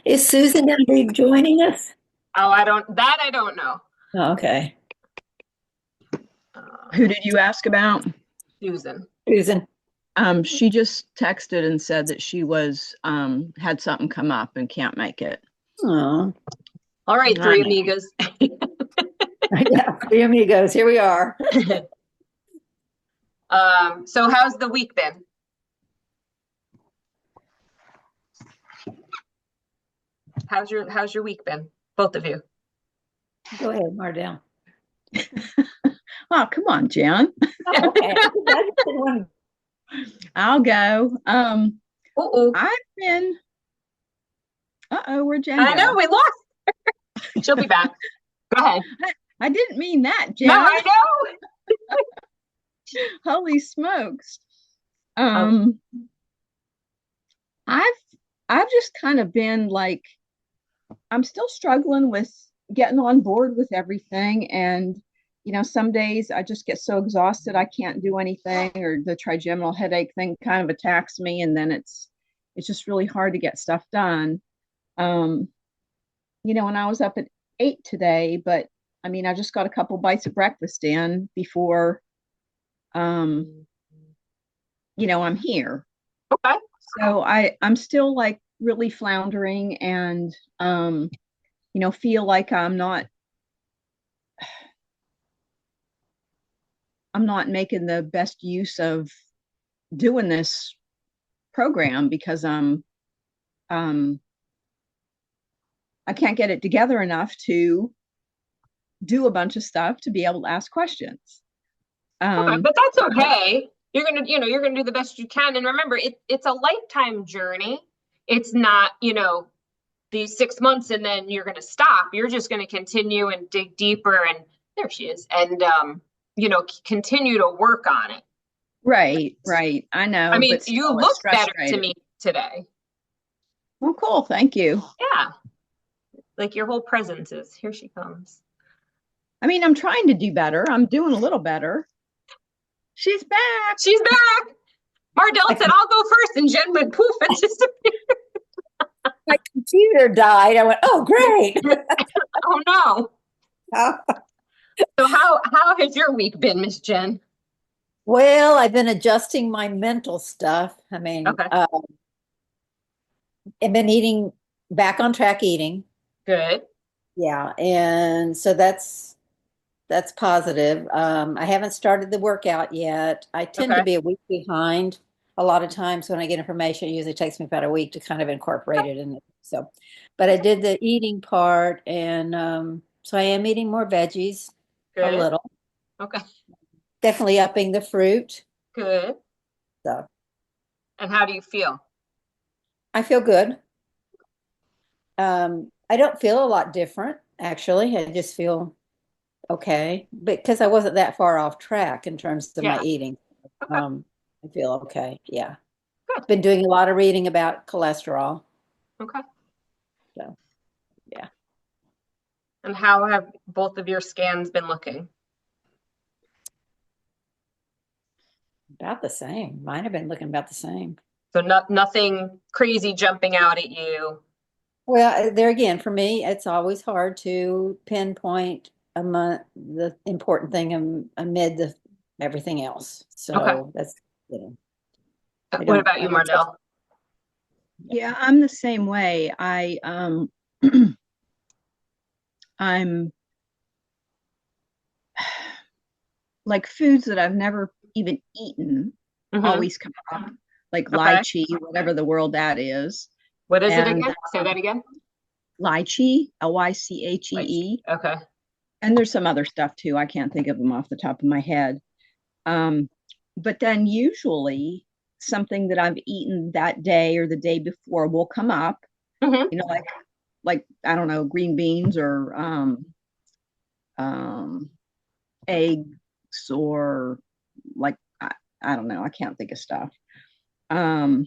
Is Susan going to be joining us? Oh, I don't know. Oh, okay. Uh, Who did you ask about? Susan. Susan. She just texted and said that she was had something come up and can't make it. Oh, All right, I three know. amigas. yeah. Three amigos. Here we are. So how's the week been? How's your week been? Both of you. Go ahead, Mardell. Oh, come on, Jen. Oh, okay. I just didn't want I'll go. Uh-oh. I've been. Where'd Jen I know go? we lost. She'll be back. Go ahead. I didn't mean that, No, Jen. I know. Holy smokes. Oh, Um, I've I've just kind of been like I'm still struggling with getting on board with everything. And, some days I just get so exhausted I can't do anything, or the trigeminal headache thing kind of attacks me, and then it's just really hard to get stuff done. Um, and I was up at 8 today, but I mean, I just got a couple bites of breakfast in before um, I'm here. okay. So I'm still like really floundering and feel like I'm not making the best use of doing this program because um I can't get it together enough to do a bunch of stuff to be able to ask questions. Okay, Um but that's okay. You're gonna do the best you can. And remember, it's a lifetime journey. It's not, these 6 months and then you're gonna stop. You're just gonna continue and dig deeper and there she is. And continue to work on it. right. I I know, mean, but you still it's look better to frustrating. me today. Well, cool, thank you. Yeah. Like your whole presence is here she comes. I mean, I'm trying to do better. I'm doing a little better. She's back. She's back. Mardell said, I'll go first, and Jen went poof and disappeared. my computer died. I went, oh, great. Oh no. Oh, So how has your week been, Miss Jen? well, I've been adjusting my mental stuff. I mean, Okay, I've been eating back on track eating. good. Yeah, and so that's positive. I haven't started the workout yet. I tend to Okay. be a week behind. A lot of times when I get information, it usually takes me about a week to kind of incorporate it in it. So, but I did the eating part, and so I am eating more veggies, a Good. little. Okay. Definitely upping the fruit. Good. So And how do you feel? I feel good. I don't feel a lot different, actually. I just feel okay because I wasn't that far off track in terms of my Yeah. eating. Okay. Um, I feel okay. Yeah. Good. Been doing a lot of reading about cholesterol. Okay. So, yeah, And how have both of your scans been looking? about the same. Mine have been looking about the same. So nothing crazy jumping out at you. Well, there again, for me, it's always hard to pinpoint the important thing amid everything else. Okay. So that's, you know, What about I you, don't trust. Mardell? Yeah, I'm the same way. I'm like foods that I've never even eaten Mm-hmm. always come up, like Okay. lychee, whatever the world that is, What is it and again? Say that again. lychee, Like, Lychee, okay. and there's some other stuff too. I can't think of them off the top of my head. Um, but then usually something that I've eaten that day or the day before will come up, Mm-hmm. like I don't know, green beans or um, eggs or like I don't know, I can't think of stuff. Um,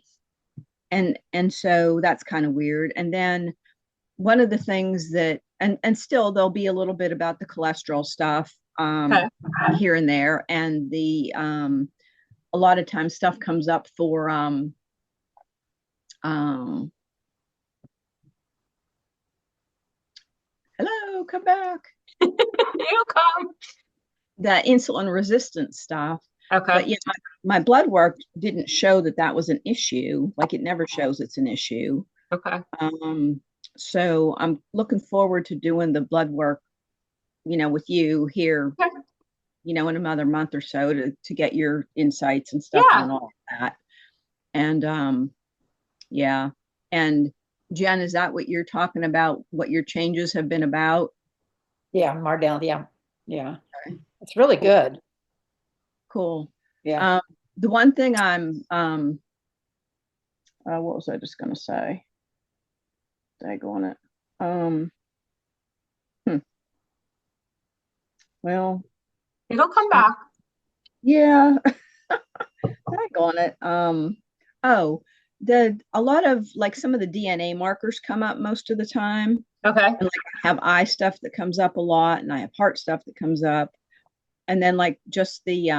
and so that's kind of weird. And then one of the things that and still there'll be a little bit about the cholesterol stuff Okay. here and there, and the a lot of times stuff comes up for um come back. It'll come. The insulin resistant stuff. Okay. But yeah, my blood work didn't show that that was an issue. Like it never shows it's an issue. Okay. So I'm looking forward to doing the blood work, with you here, Okay. in another month or so to get your insights and stuff Yeah. on all of that. And yeah. And Jen, is that what you're talking about? What your changes have been about? Yeah, Mardell. Yeah. Yeah. Okay. It's really good. Cool. Yeah. The one thing I'm what was I just gonna say? Dag on it. Hmm, well, It'll come back. yeah, dag on it. Oh, a lot of like some of the DNA markers come up most of the time. Okay. And like I have eye stuff that comes up a lot, and I have heart stuff that comes up. And then like just the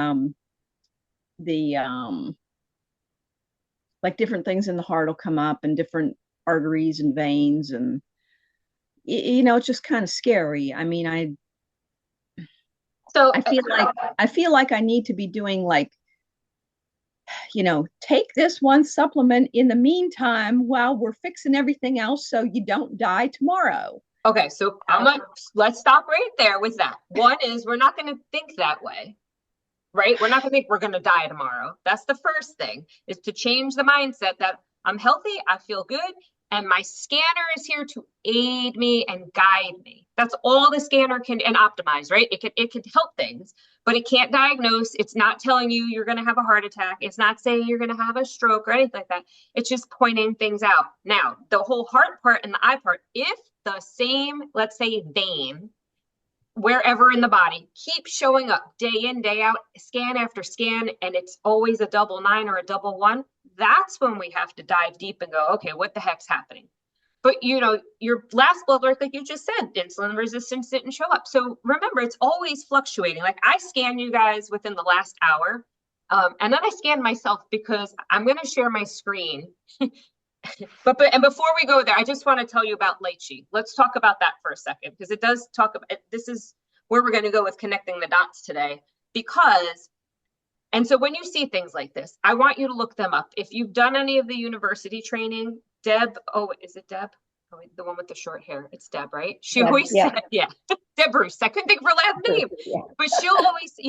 like different things in the heart will come up and different arteries and veins, and it's just kind of scary. I mean, So I feel like I need to be doing like, take this one supplement in the meantime while we're fixing everything else so you don't die tomorrow. okay, so let's stop right there with that. One is we're not going to think that way, right? We're not going to think we're going to die tomorrow. That's the first thing, is to change the mindset that I'm healthy, I feel good, and my scanner is here to aid me and guide me. That's all the scanner can, and optimize, right? It can help things, but it can't diagnose. It's not telling you you're going to have a heart attack. It's not saying you're going to have a stroke or anything like that. It's just pointing things out. Now, the whole heart part and the eye part, if the same, let's say, vein wherever in the body keeps showing up day in, day out, scan after scan, and it's always a double 9 or a double 1, that's when we have to dive deep and go, okay, what the heck's happening? But your last blood work, like you just said, insulin resistance didn't show up. So remember, it's always fluctuating. Like I scan you guys within the last hour, and then I scan myself because I'm going to share my screen. But before we go there, I just want to tell you about lychee. Let's talk about that for a second, because it does talk about, this is where we're going to go with connecting the dots today. And so when you see things like this, I want you to look them up. If you've done any of the university training, is it Deb? Oh, the one with the short hair. It's Deb, right? She always said, yeah, Deb Bruce. I couldn't think of her last name, but she'll always,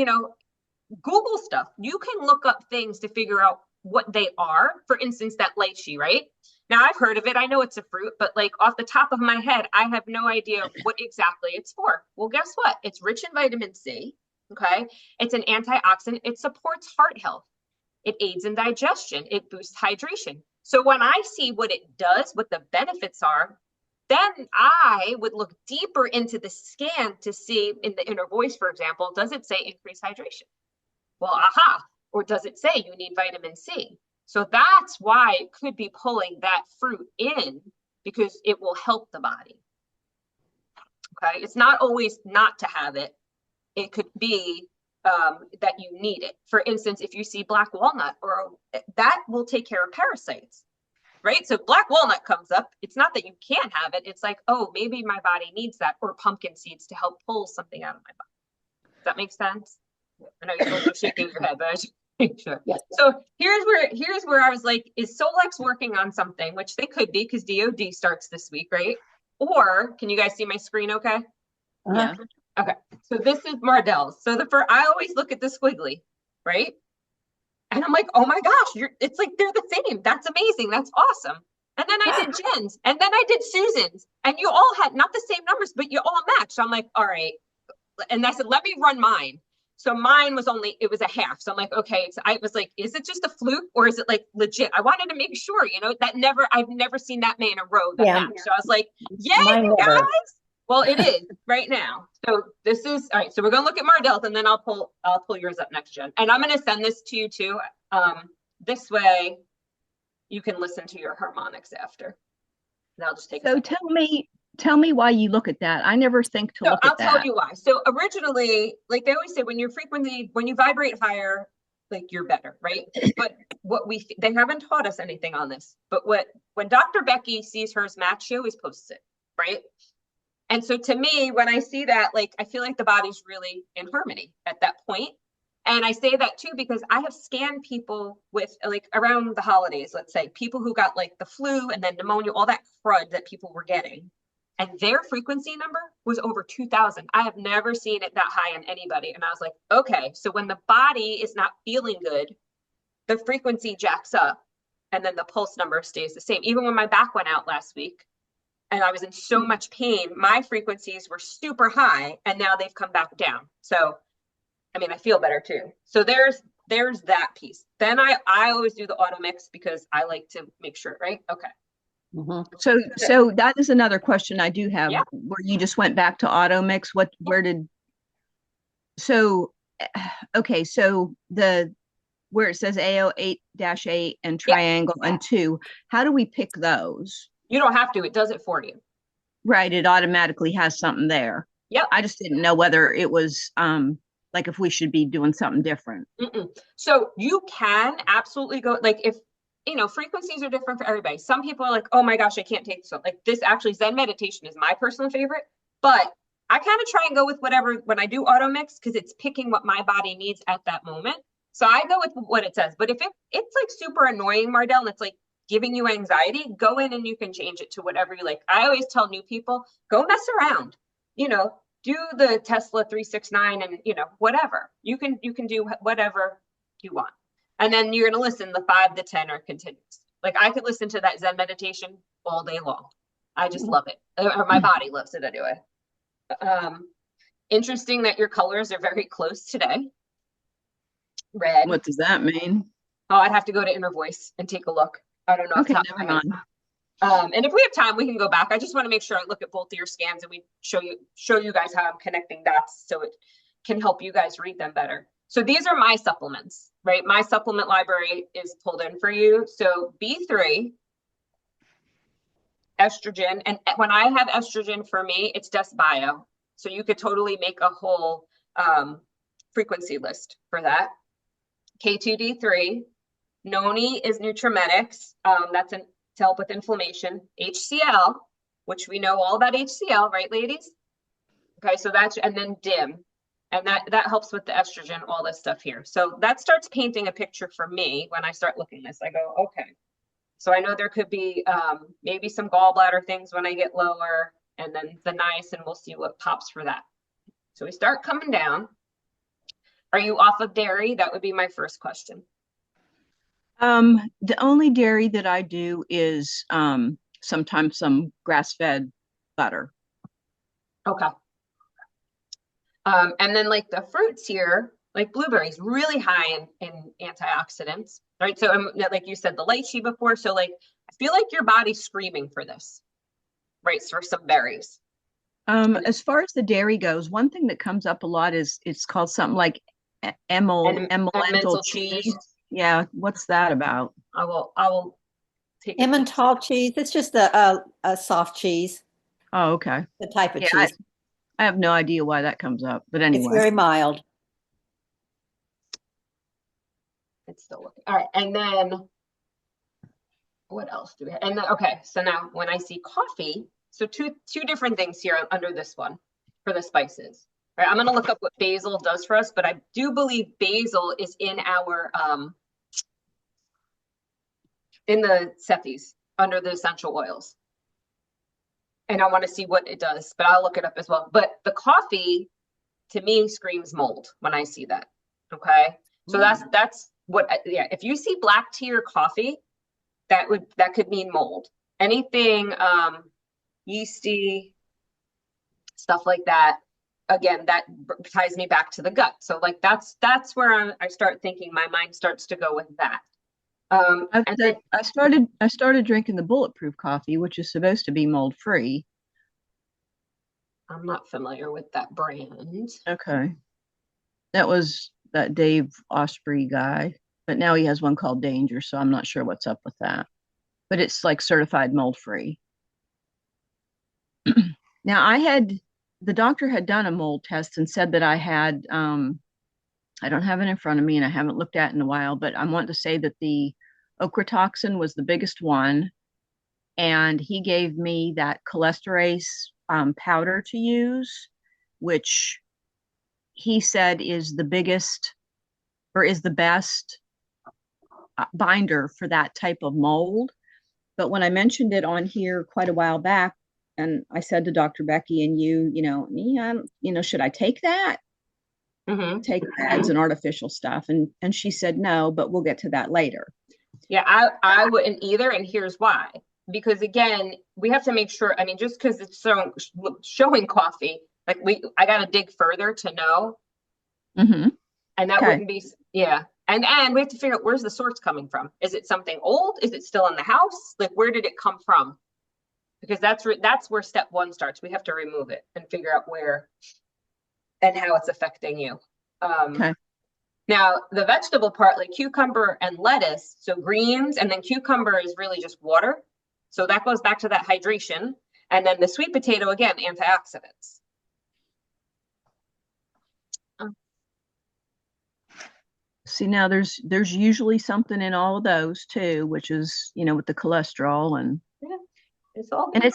Google stuff. You can look up things to figure out what they are. For instance, that lychee, right? Now I've heard of it. I know it's a fruit, but like off the top of my head, I have no idea what exactly it's for. Well, guess what? It's rich in vitamin C. Okay. It's an antioxidant. It supports heart health. It aids in digestion. It boosts hydration. So when I see what it does, what the benefits are, then I would look deeper into the scan to see in the inner voice, for example, does it say increase hydration? Well, aha. Or does it say you need vitamin C? So that's why it could be pulling that fruit in, because it will help the body. Okay. It's not always not to have it. It could be that you need it. For instance, if you see black walnut, or that will take care of parasites, right? So black walnut comes up. It's not that you can't have it. It's like, oh, maybe my body needs that, or pumpkin seeds to help pull something out of my body. Does that make sense? I know you're shaking your head, but I just make sure. Yes. So here's where I was like, is Solex working on something? Which they could be, because DOD starts this week, right? Or can you guys see my screen okay? Yeah. Okay. So this is Mardell's. So I always look at the squiggly, right? And I'm like, oh my gosh, it's like they're the same. That's amazing. That's awesome. And then I did Jen's, and then I did Susan's, and you all had not the same numbers, but you all matched. So I'm like, all right. And I said, let me run mine. So mine was it was a half. So I'm like, okay. So I was like, is it just a fluke, or is it like legit? I wanted to make sure, I've never seen that many in a row that match. So I was like, yay, guys. Well, it is right now. So this is, all right. So we're going to look at Mardell's, and then I'll pull yours up next, Jen. And I'm going to send this to you too. This way you can listen to your harmonics after. And I'll just take So tell me why you look at that. I never think to look at that. I'll tell you why. So originally, like they always say, when you vibrate higher, like you're better, right? But they haven't taught us anything on this, but when Dr. Becky sees hers match, she always posts it, right? And so to me, when I see that, like, I feel like the body's really in harmony at that point. And I say that too because I have scanned people with like around the holidays, let's say, people who got like the flu and then pneumonia, all that crud that people were getting. And their frequency number was over 2000. I have never seen it that high in anybody. And I was like, okay, so when the body is not feeling good, the frequency jacks up and then the pulse number stays the same. Even when my back went out last week and I was in so much pain, my frequencies were super high and now they've come back down. So, I mean, I feel better too. So there's that piece. Then I always do the auto mix because I like to make sure, right? Okay. Mm-hmm. So that is another question I do have, Yeah. where you just went back to auto mix. Where did, so, okay, so the, where it says AO 8-8 and Yeah. triangle and 2, how do we pick those? You don't have to, it does it for you. Right, it automatically has something there. Yep. I just didn't know whether it was like if we should be doing something different. Mm-mm. So you can absolutely go, like, if you know, frequencies are different for everybody. Some people are like, oh my gosh, I can't take this one. Like, this actually, Zen meditation is my personal favorite, but I kind of try and go with whatever when I do auto mix because it's picking what my body needs at that moment. So I go with what it says. But if it's like super annoying, Mardell, and it's like giving you anxiety, go in and you can change it to whatever you like. I always tell new people, go mess around. You know, do the Tesla 369 and you know, whatever. You can do whatever you want. And then you're going to listen, the 5 to 10 are continuous. Like I could listen to that Zen meditation all day long. I just love it. Or my body loves it anyway. Interesting that your colors are very close today. Red. What does that mean? Oh, I'd have to go to Inner Voice and take a look. I don't know. Okay, never mind. And if we have time, we can go back. I just want to make sure I look at both of your scans and we show you guys how I'm connecting dots so it can help you guys read them better. So these are my supplements, right? My supplement library is pulled in for you. So B3, estrogen, and when I have estrogen for me, it's just bio. So you could totally make a whole frequency list for that. K2D3, Noni is Nutrimetics. That's to help with inflammation. HCl, which we know all about HCl, right, ladies? Okay, so that's, and then DIM. And that helps with the estrogen, all this stuff here. So that starts painting a picture for me when I start looking at this. I go, okay. So I know there could be maybe some gallbladder things when I get lower, and then the niacin, we'll see what pops for that. So we start coming down. Are you off of dairy? That would be my first question. The only dairy that I do is sometimes some grass-fed butter. Okay. And then like the fruits here, like blueberries, really high in antioxidants, right? So like you said, the lychee before. So like, I feel like your body's screaming for this, right? For some berries. As far as the dairy goes, one thing that comes up a lot is it's called something like emmental cheese. Yeah, what's that about? I will take Emmental cheese. It's just a soft cheese, Oh, okay. the type of Yeah, cheese. I have no idea why that comes up, but It's anyway. very mild. It's still looking. All right. And then what else do we have? And then, okay. So now when I see coffee, so two different things here under this one for the spices, right? I'm going to look up what basil does for us, but I do believe basil is in our, in the Cephis under the essential oils. And I want to see what it does, but I'll look it up as well. But the coffee to me screams mold when I see that. Okay. So that's what, yeah. If you see black tea or coffee, that could mean mold. Anything yeasty, stuff like that. Again, that ties me back to the gut. So like that's where I start thinking, my mind starts to go with that. I started drinking the bulletproof coffee, which is supposed to be mold free. I'm not familiar with that brand. Okay. That was that Dave Osprey guy, but now he has one called Danger, so I'm not sure what's up with that. But it's like certified mold free. Now the doctor had done a mold test and said that I had I don't have it in front of me and I haven't looked at it in a while, but I want to say that the ochratoxin was the biggest one. And he gave me that cholesterase powder to use, which he said is the biggest or is the best binder for that type of mold. But when I mentioned it on here quite a while back, and I said to Dr. Becky and yeah, should I take that? Hmm. Take ads and artificial stuff? And she said no, but we'll get to that later. Yeah, I wouldn't either, and here's why. Because again, we have to make sure, I mean, just because it's showing coffee, like I gotta dig further to know. Mm-hmm. And that Okay. wouldn't be, yeah. And we have to figure out where's the source coming from. Is it something old? Is it still in the house? Like where did it come from? Because that's where step one starts. We have to remove it and figure out where and how it's affecting you. Okay. Now, the vegetable part, like cucumber and lettuce, so greens, and then cucumber is really just water. So that goes back to that hydration. And then the sweet potato, again, antioxidants. See, now there's usually something in all of those too, which is, with the cholesterol Yeah, it's all and good.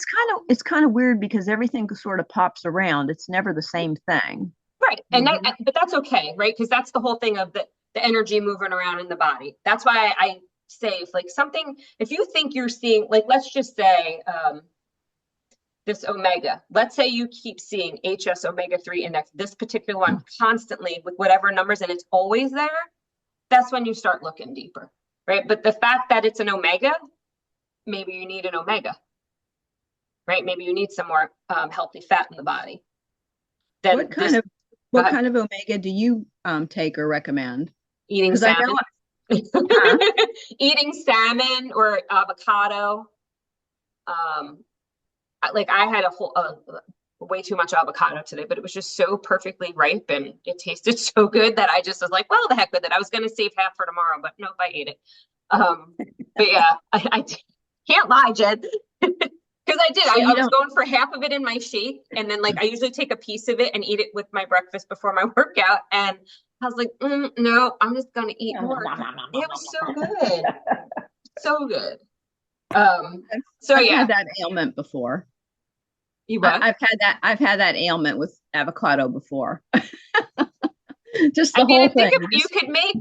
it's kind of weird because everything sort of pops around. It's never the same thing. Right. And Mhm. but that's okay, right? Because that's the whole thing of the energy moving around in the body. That's why I say if like something, if you think you're seeing, like, let's just say, this omega, let's say you keep seeing HS omega-3 index, this particular one constantly with whatever numbers, and it's always there, that's when you start looking deeper, right? But the fact that it's an omega, maybe you need an omega, right? Maybe you need some more healthy fat in the body. Then What kind this, of what kind of omega do you take or recommend? eating Because I know, salmon, huh? eating salmon or avocado. Um, like I had a whole way too much avocado today, but it was just so perfectly ripe and it tasted so good that I just was like, well, the heck with it. I was going to save half for tomorrow, but nope, I ate it. But yeah, I can't lie, Jed. Because I did. So I you was don't. going for half of it in my shake. And then, like, I usually take a piece of it and eat it with my breakfast before my workout. And I was like, no, I'm just going to eat more. It was so good. So good. So, I've yeah, had that ailment before. you what? I've had that ailment with avocado before. Just I the mean, whole and think thing. of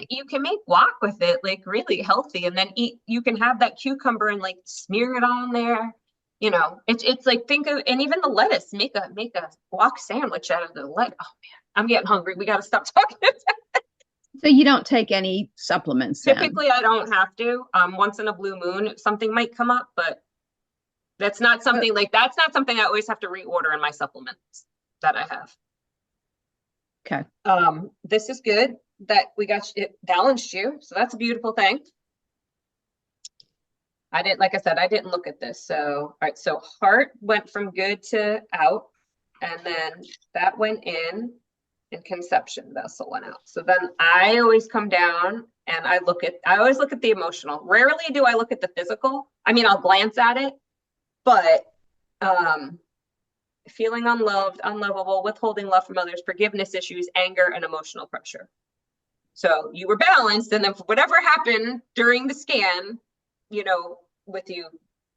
you can make guac with it, like really healthy, and then eat. You can have that cucumber and like smear it on there. It's like think of and even the lettuce. Make a guac sandwich out of the lettuce. Oh man, I'm getting hungry. We got to stop talking. So you don't take any supplements then? Typically, I don't have to. Once in a blue moon, something might come up, but Oh, that's not something I always have to reorder in my supplements that I have. okay. This is good that we got it balanced you, so that's a beautiful thing. I didn't, like I said, I didn't look at this. So, all right, so heart went from good to out, and then that went in, and conception vessel went out. So then I always come down and I always look at the emotional. Rarely do I look at the physical. I mean, I'll glance at it, but feeling unloved, unlovable, withholding love from others, forgiveness issues, anger, and emotional pressure. So you were balanced, and then whatever happened during the scan, with you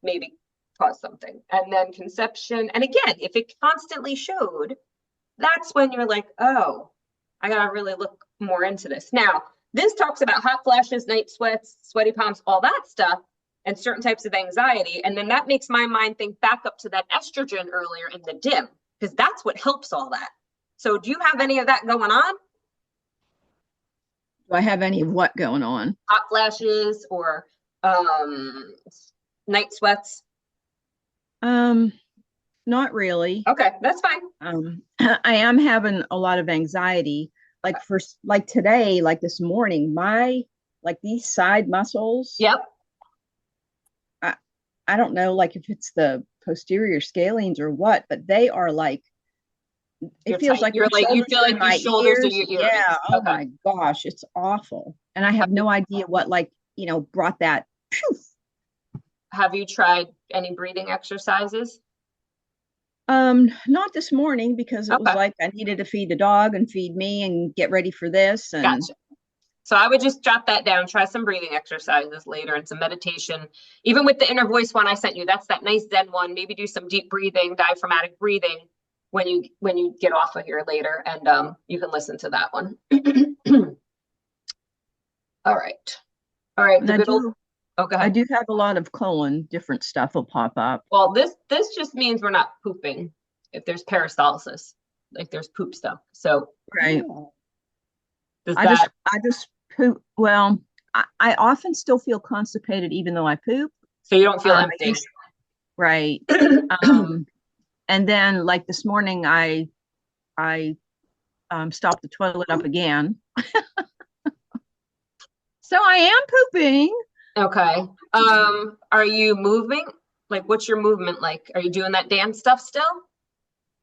maybe caused something. And then conception, and again, if it constantly showed, that's when you're like, oh, I gotta really look more into this. Now, this talks about hot flashes, night sweats, sweaty palms, all that stuff, and certain types of anxiety. And then that makes my mind think back up to that estrogen earlier in the dim, because that's what helps all that. So do you have any of that going on? Do I have any of what going on? Hot flashes or night sweats? Um, Not really. Okay, that's fine. I am having a lot of anxiety. Like today, like this morning, my like these side muscles. Yep. I I don't know, like if it's the posterior scalenes or what, but they are like You're it feels tight. like You're my like you shoulders feel are in like your my shoulders are ears. your earrings. Yeah. Oh Okay. my gosh, it's awful. And I have no idea what brought that. Phew. Have you tried any breathing exercises? Not this morning because it was Okay, like I needed to feed the dog and feed me and get ready for this. And gotcha. So I would just jot that down, try some breathing exercises later and some meditation. Even with the inner voice one I sent you, that's that nice Zen one. Maybe do some deep breathing, diaphragmatic breathing when you get off of here later, and you can listen to that one. All right. All right. The good old, oh, go I ahead. do have a lot of colon, different stuff will pop up. Well, this just means we're not pooping if there's peristalsis, like there's poop stuff. So Right. does that, I just poop. Well, I often still feel constipated even though I poop. so you don't feel I empty? usually- right. And then like this morning, I stopped the toilet up again. So I am pooping. Okay. Are you moving? Like, what's your movement like? Are you doing that dance stuff still?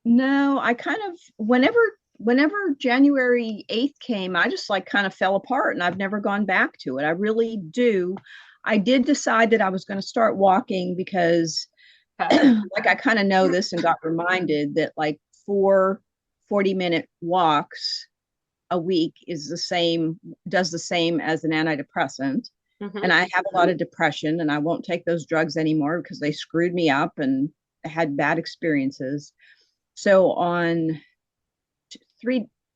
No, I kind of whenever January 8th came, I just like kind of fell apart and I've never gone back to it. I really do. I did decide that I was going to start walking because Okay. like I kind of know this and got reminded that like 40-minute walks a week is does the same as an antidepressant. Mhm. And I have a lot of depression and I won't take those drugs anymore because they screwed me up and I had bad experiences. So on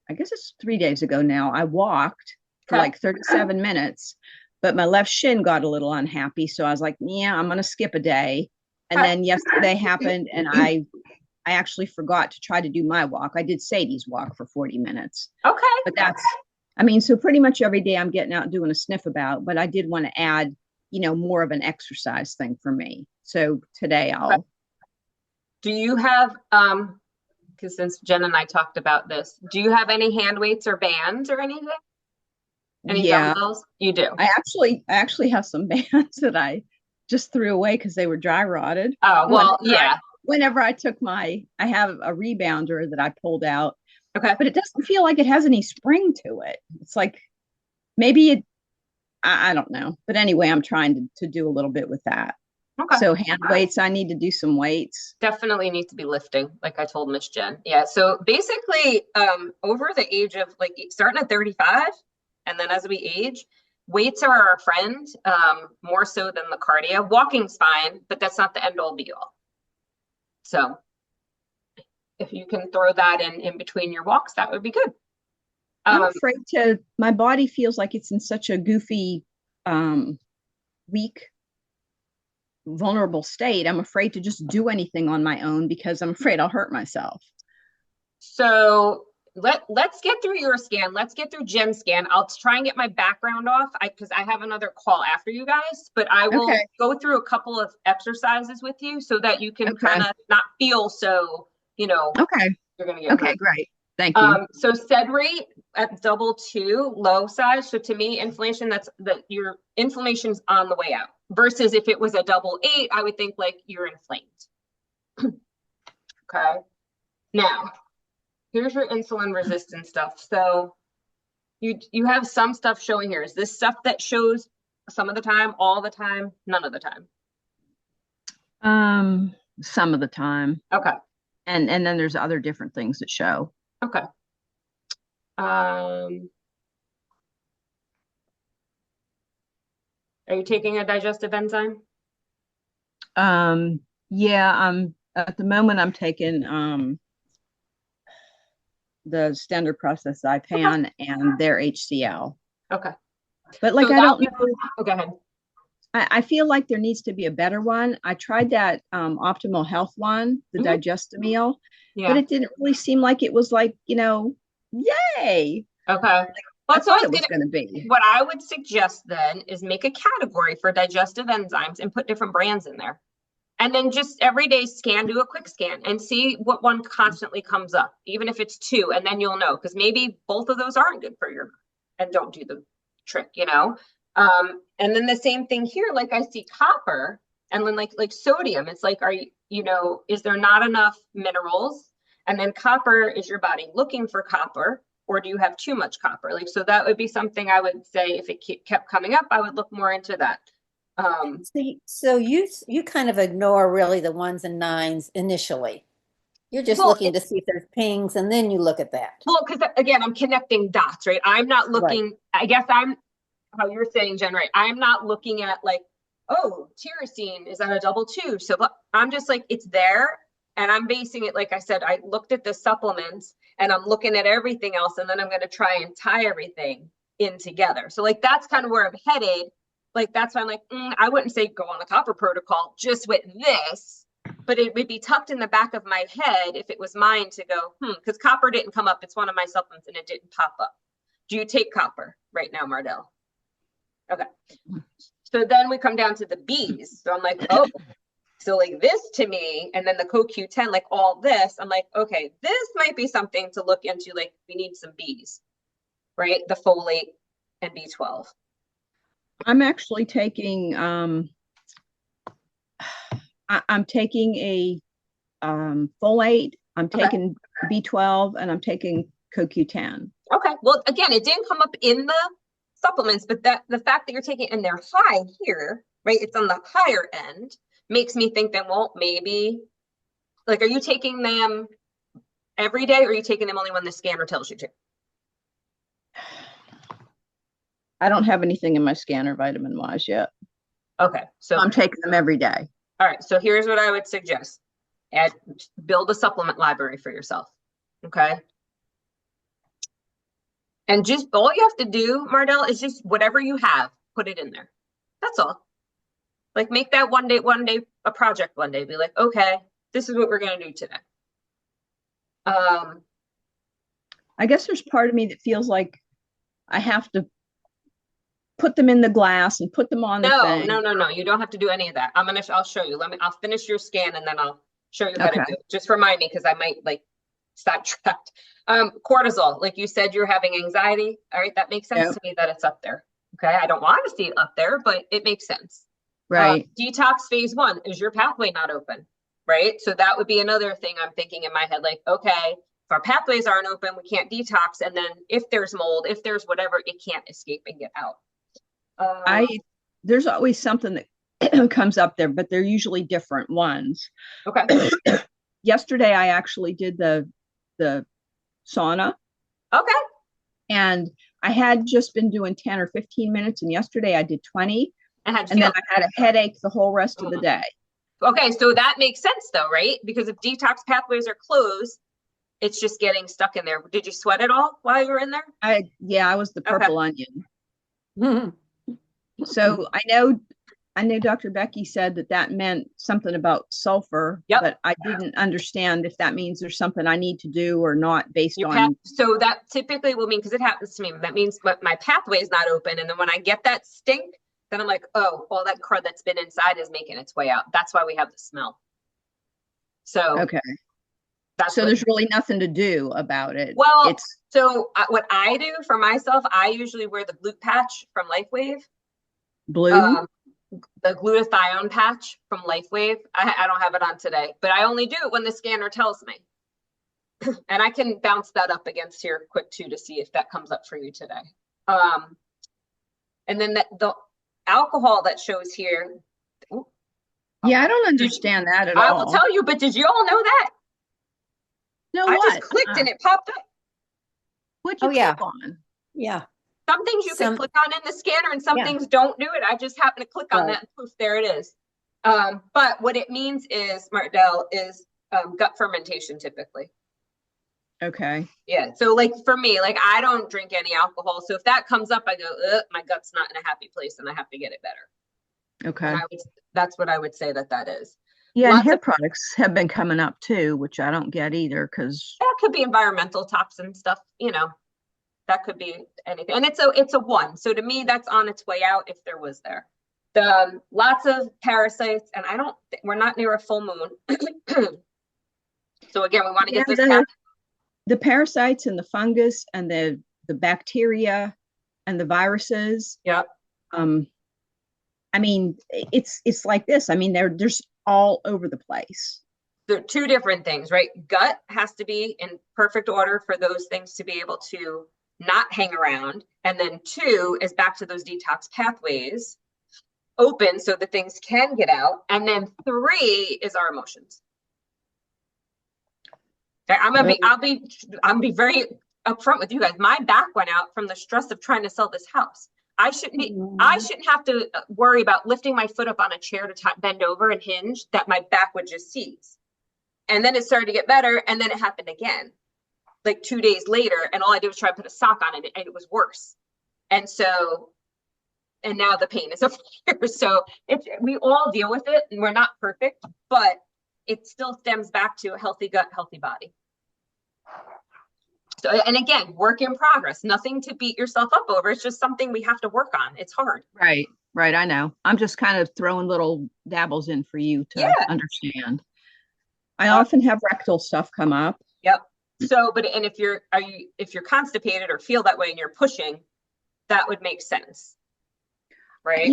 I guess it's 3 days ago now, I walked for Okay. like 37 minutes, but my left shin got a little unhappy. So I was like, yeah, I'm going to skip a day. And Okay. then yesterday happened and I actually forgot to try to do my walk. I did Sadie's walk for 40 minutes, Okay. but I mean, so pretty much every day I'm getting out and doing a sniff about, but I did want to add, more of an exercise thing for me. So today I'll. Do you have, because since Jen and I talked about this, do you have any hand weights or bands or anything? Any Yeah, dumbbells? You do. I actually have some bands that I just threw away because they were dry rotted. Oh, well, Whenever I, yeah. whenever I took I have a rebounder that I pulled out, Okay. but it doesn't feel like it has any spring to it. It's like maybe I don't know. But anyway, I'm trying to do a little bit with that. Okay. So hand weights, I need to do some weights. Definitely need to be lifting, like I told Miss Jen. Yeah. So basically, over the age of like starting at 35, and then as we age, weights are our friend, more so than the cardio. Walking's fine, but that's not the end all be all. So if you can throw that in between your walks, that would be good. I'm afraid my body feels like it's in such a goofy, weak, vulnerable state. I'm afraid to just do anything on my own because I'm afraid I'll hurt myself. So let's get through your scan. Let's get through Jen's scan. I'll try and get my background off because I have another call after you guys, but I will Okay. go through a couple of exercises with you so that you can Okay. kind of not feel so, Okay. you're gonna get Okay, hurt. great. Thank you. So sed rate at double 2, low side. So to me, inflammation, that's that your inflammation's on the way out. Versus if it was a double 8, I would think like you're inflamed. Okay. Now, here's your insulin resistant stuff. So you have some stuff showing here. Is this stuff that shows some of the time, all the time, none of the time? Some of the time. Okay. And then there's other different things that show. Okay. Are you taking a digestive enzyme? Yeah, at the moment I'm taking the standard process Zypan and their HCl. Okay. But like So I don't know. Oh, go ahead. I feel like there needs to be a better one. I tried that Optimal Health one, the Mhm. Digestamil, Yeah. but it didn't really seem like it was like, yay. Okay. I Well, it's thought always it was good. going to be. What I would suggest then is make a category for digestive enzymes and put different brands in there. And then just every day do a quick scan and see what one constantly comes up, even if it's 2, and then you'll know, because maybe both of those aren't good for your and don't do the trick, and then the same thing here, like I see copper and then like sodium. It's like, is there not enough minerals? And then copper, is your body looking for copper, or do you have too much copper? Like, so that would be something I would say if it kept coming up, I would look more into that. So you kind of ignore really the 1s and 9s initially. You're just Well, looking to see if there's pings and then you look at that. well, because again, I'm connecting dots, right? I'm not Right. looking, I guess I'm how you're saying, Jen, right? I'm not looking at like, oh, tyrosine is at a double two. So I'm just like, it's there. And I'm basing it, like I said, I looked at the supplements and I'm looking at everything else. And then I'm going to try and tie everything in together. So like, that's kind of where I'm headed. Like, that's why I'm like, I wouldn't say go on the copper protocol just with this, but it would be tucked in the back of my head if it was mine to go, because copper didn't come up. It's one of my supplements and it didn't pop up. Do you take copper right now, Mardell? Okay. So then we come down to the B's. So I'm like, oh, so like this to me, and then the CoQ10, like all this, I'm like, okay, this might be something to look into. Like we need some B's, right? The folate and B12. I'm actually taking I'm taking a folate, I'm taking B12, and I'm taking CoQ10. Okay. Well, again, it didn't come up in the supplements, but that the fact that you're taking and they're high here, right? It's on the higher end, makes me think that, well, maybe like, are you taking them every day or are you taking them only when the scanner tells you to? I don't have anything in my scanner vitamin wise yet. Okay. So I'm taking them every day. all right. So here's what I would suggest. Build a supplement library for yourself. Okay. And just all you have to do, Mardell, is just whatever you have, put it in there. That's all. Like make that one day, a project one day. Be like, okay, this is what we're going to do today. I guess there's part of me that feels like I have to put them in the glass and put them on the thing. No. You don't have to do any of that. I'll show you. I'll finish your scan and then I'll show you how to do it. Just remind me because I might like stop tracked. Cortisol, like you said, you're having anxiety. All right. That makes sense to me that it's up there. Okay. I don't want to see it up there, but it makes sense. Right. Detox phase 1, is your pathway not open? Right. So that would be another thing I'm thinking in my head, like, okay, if our pathways aren't open, we can't detox. And then if there's mold, if there's whatever, it can't escape and get out. There's always something that comes up there, but they're usually different ones. Okay. Yesterday, I actually did the sauna. Okay. And I had just been doing 10 or 15 minutes, and yesterday I did 20. And then I had a headache the whole rest of the day. Okay, so that makes sense though, right? Because if detox pathways are closed, it's just getting stuck in there. Did you sweat at all while you were in there? I was the purple onion. So I know Dr. Becky said that meant something about sulfur, but I didn't understand if that means there's something I need to do or not based on. So that typically will mean, because it happens to me, that means my pathway is not open. And then when I get that stink, then I'm like, oh, all that crud that's been inside is making its way out. That's why we have the smell. So okay. There's really nothing to do about it. Well, what I do for myself, I usually wear the glute patch from LifeWave. Blue? The glutathione patch from LifeWave. I don't have it on today, but I only do it when the scanner tells me. And I can bounce that up against here quick too to see if that comes up for you today. And then the alcohol that shows here. I don't understand that at all. I will tell you, but did you all know that? No, I just clicked and it popped up. What'd you click on? Yeah. Some things you can click on in the scanner and some things don't do it. I just happen to click on that and poof, there it is. But what it means is, Mardell, is gut fermentation typically. Okay. Yeah. So like for me, like I don't drink any alcohol. So if that comes up, I go, my gut's not in a happy place and I have to get it better. Okay. That's what I would say that is. Yeah, and hair products have been coming up too, which I don't get either because that could be environmental toxin stuff, that could be anything. And it's a 1. So to me, that's on its way out if there was there. Lots of parasites, and we're not near a full moon. So again, we want to get this the parasites and the fungus and the bacteria and the viruses. Yep. I mean, it's like this. I mean, there's all over the place. There are 2 different things, right? Gut has to be in perfect order for those things to be able to not hang around. And then 2 is back to those detox pathways open so that things can get out. And then 3 is our emotions. I'll be very upfront with you guys. My back went out from the stress of trying to sell this house. I shouldn't have to worry about lifting my foot up on a chair to bend over and hinge that my back would just seize. And then it started to get better. And then it happened again, like 2 days later. And all I did was try to put a sock on it and it was worse. And now the pain is over here. So we all deal with it and we're not perfect, but it still stems back to a healthy gut, healthy body. So, and again, work in progress, nothing to beat yourself up over. It's just something we have to work on. It's hard. Right. I know. I'm just kind of throwing little dabbles in for you to understand. I often have rectal stuff come up. Yep. So, and if you're constipated or feel that way and you're pushing, that would make sense. Right.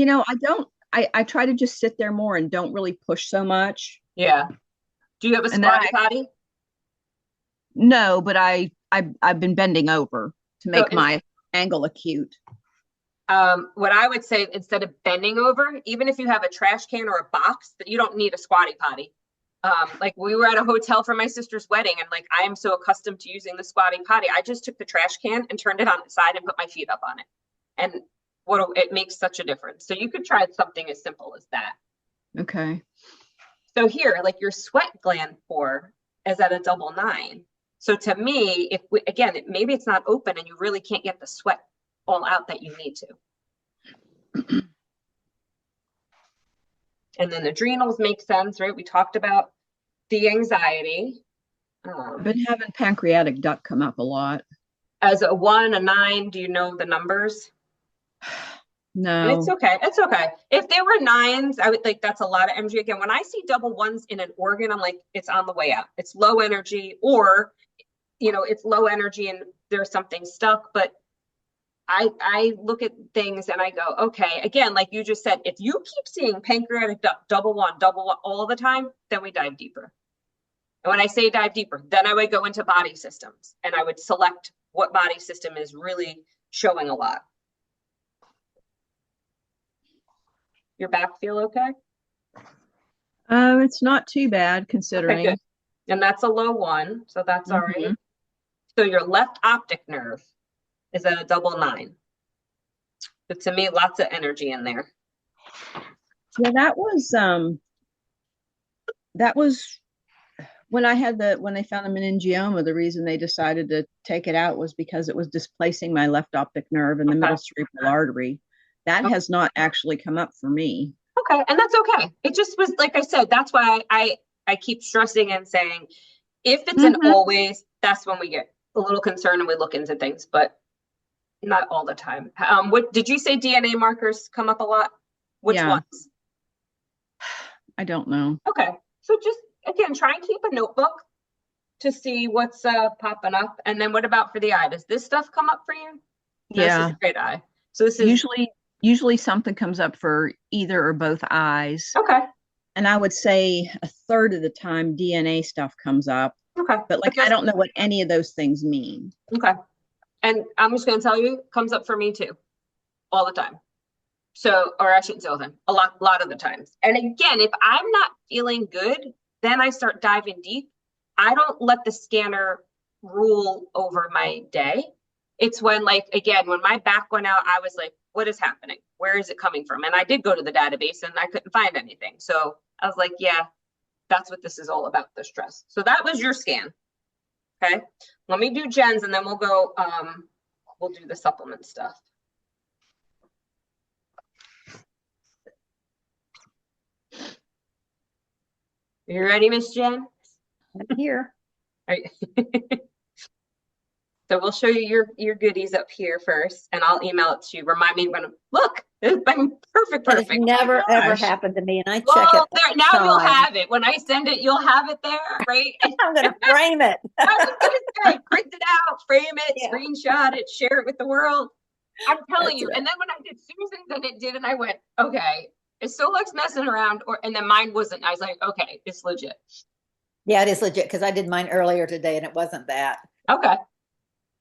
I try to just sit there more and don't really push so much. Yeah. Do you have a squatty potty? No, but I've been bending over to make my angle acute. What I would say, instead of bending over, even if you have a trash can or a box, that you don't need a squatty potty. Like we were at a hotel for my sister's wedding and like, I am so accustomed to using the squatty potty. I just took the trash can and turned it on its side and put my feet up on it. And it makes such a difference. So you could try something as simple as that. Okay. So here, like your sweat gland pore is at a 9. So to me, maybe it's not open and you really can't get the sweat all out that you need to. And then adrenals make sense, right? We talked about the anxiety. I've been having pancreatic duct come up a lot. As a 1, a 9, do you know the numbers? No. And it's okay. It's okay. If there were 9s, I would think that's a lot of energy. Again, when I see double 1s in an organ, I'm like, it's on the way out. It's low energy, or, it's low energy and there's something stuck. But I look at things and I go, okay, again, like you just said, if you keep seeing pancreatic duct, double one all the time, then we dive deeper. And when I say dive deeper, then I would go into body systems and I would select what body system is really showing a lot. Your back feel okay? It's not too bad considering. Okay, and that's a low 1, so that's all right. So your left optic nerve is at a 9. But to me, lots of energy in there. Yeah, that was when they found a meningioma. The reason they decided to take it out was because it was displacing my left optic nerve and the middle cerebral artery. That has not actually come up for me. Okay, and that's okay. It just was, like I said, that's why I keep stressing and saying, if it's an always, that's when we get a little concerned and we look into things, but not all the time. What did you say? DNA markers come up a lot? Which ones? I don't know. Okay, so just again, try and keep a notebook to see what's popping up. And then what about for the eye? Does this stuff come up for you? Yeah, this is a great eye. So this is usually something comes up for either or both eyes. Okay. And I would say a third of the time DNA stuff comes up. Okay. But I don't know what any of those things mean. Okay. And I'm just going to tell you, it comes up for me too, all the time. So, or I shouldn't say all the time, a lot of the times. And again, if I'm not feeling good, then I start diving deep. I don't let the scanner rule over my day. It's when, when my back went out, I was like, what is happening? Where is it coming from? And I did go to the database and I couldn't find anything. So I was like, yeah, that's what this is all about, the stress. So that was your scan. Okay. Let me do Jen's and then we'll go, we'll do the supplement stuff. You ready, Miss Jen? I'm here. All right. So we'll show you your goodies up here first, and I'll email it to you. Remind me when. Look, it's been perfect. That has never ever happened to me, and I check it. There, now you'll have it. When I send it, you'll have it there, right? I'm gonna frame it. I was gonna say, print it out, frame it, screenshot it, share it with the world. I'm telling you. And then when I did Susan's, and it did, and I went, okay, is Solex messing around? And then mine wasn't. I was like, okay, it's legit. Yeah, it is legit because I did mine earlier today, and it wasn't that. Okay.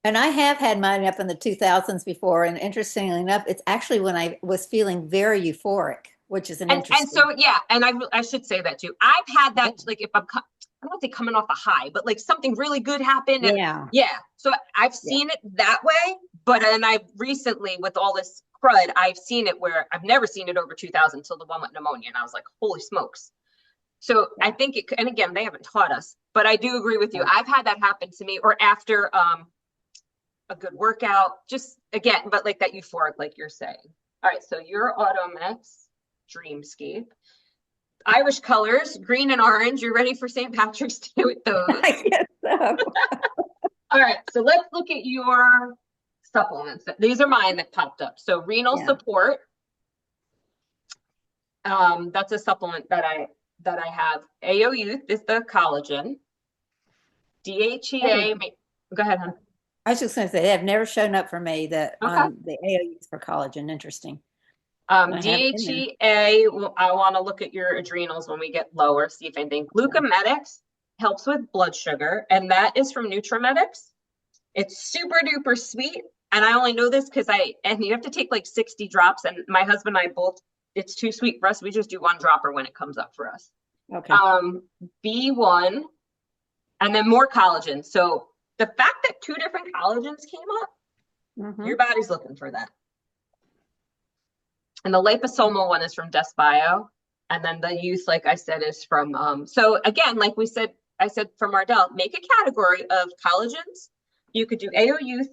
And I have had mine up in the 2000s before, and interestingly enough, it's actually when I was feeling very euphoric, which is an interesting. And so, yeah, and I should say that too. I've had that, like if I'm I don't want to say coming off a high, but like something really good happened. And Yeah. so I've seen it that way, but and I've recently with all this crud, I've seen it where I've never seen it over 2000 until the one with pneumonia. And I was like, holy smokes. So I think it, and again, they haven't taught us, but I do agree with you. I've had that happen to me, or after a good workout, just again, but like that euphoric, like you're saying. All right, so your Automix Dreamscape. Irish colors, green and orange. You're ready for St. Patrick's Day with those. I guess so. All right, so let's look at your supplements. These are mine that popped up. So renal support. That's a supplement that I have. AO Youth is the collagen. DHEA. Go ahead, hon. I was just going to say they have never shown up for me that Okay. on the AOUs for collagen. Interesting. DHEA, I want to look at your adrenals when we get lower, see if anything. Glucometics helps with blood sugar, and that is from Nutrametics. It's super duper sweet, and I only know this because and you have to take like 60 drops, and my husband and I both, it's too sweet for us. We just do 1 dropper when it comes up for us. Okay. B1, and then more collagen. So the fact that 2 different collagens came up, your body's looking for that. And the liposomal one is from Desbio. And then the youth, like I said, is from, so again, like I said from Ardell, make a category of collagens. You could do AO Youth,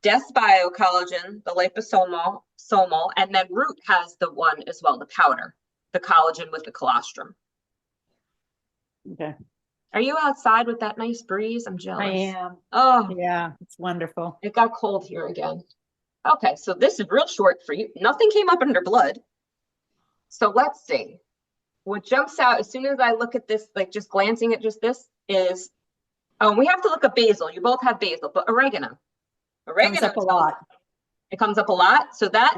Desbio collagen, the liposomal, and then Root has the one as well, the powder, the collagen with the colostrum. Okay. Are you outside with that nice breeze? I'm jealous. I am. Oh, yeah, it's wonderful. It got cold here again. Okay, so this is real short for you. Nothing came up under blood. So let's see. What jumps out as soon as I look at this, like just glancing at just this, is we have to look at basil. You both have basil, but oregano. Oregano comes up a lot. It comes up a lot. So that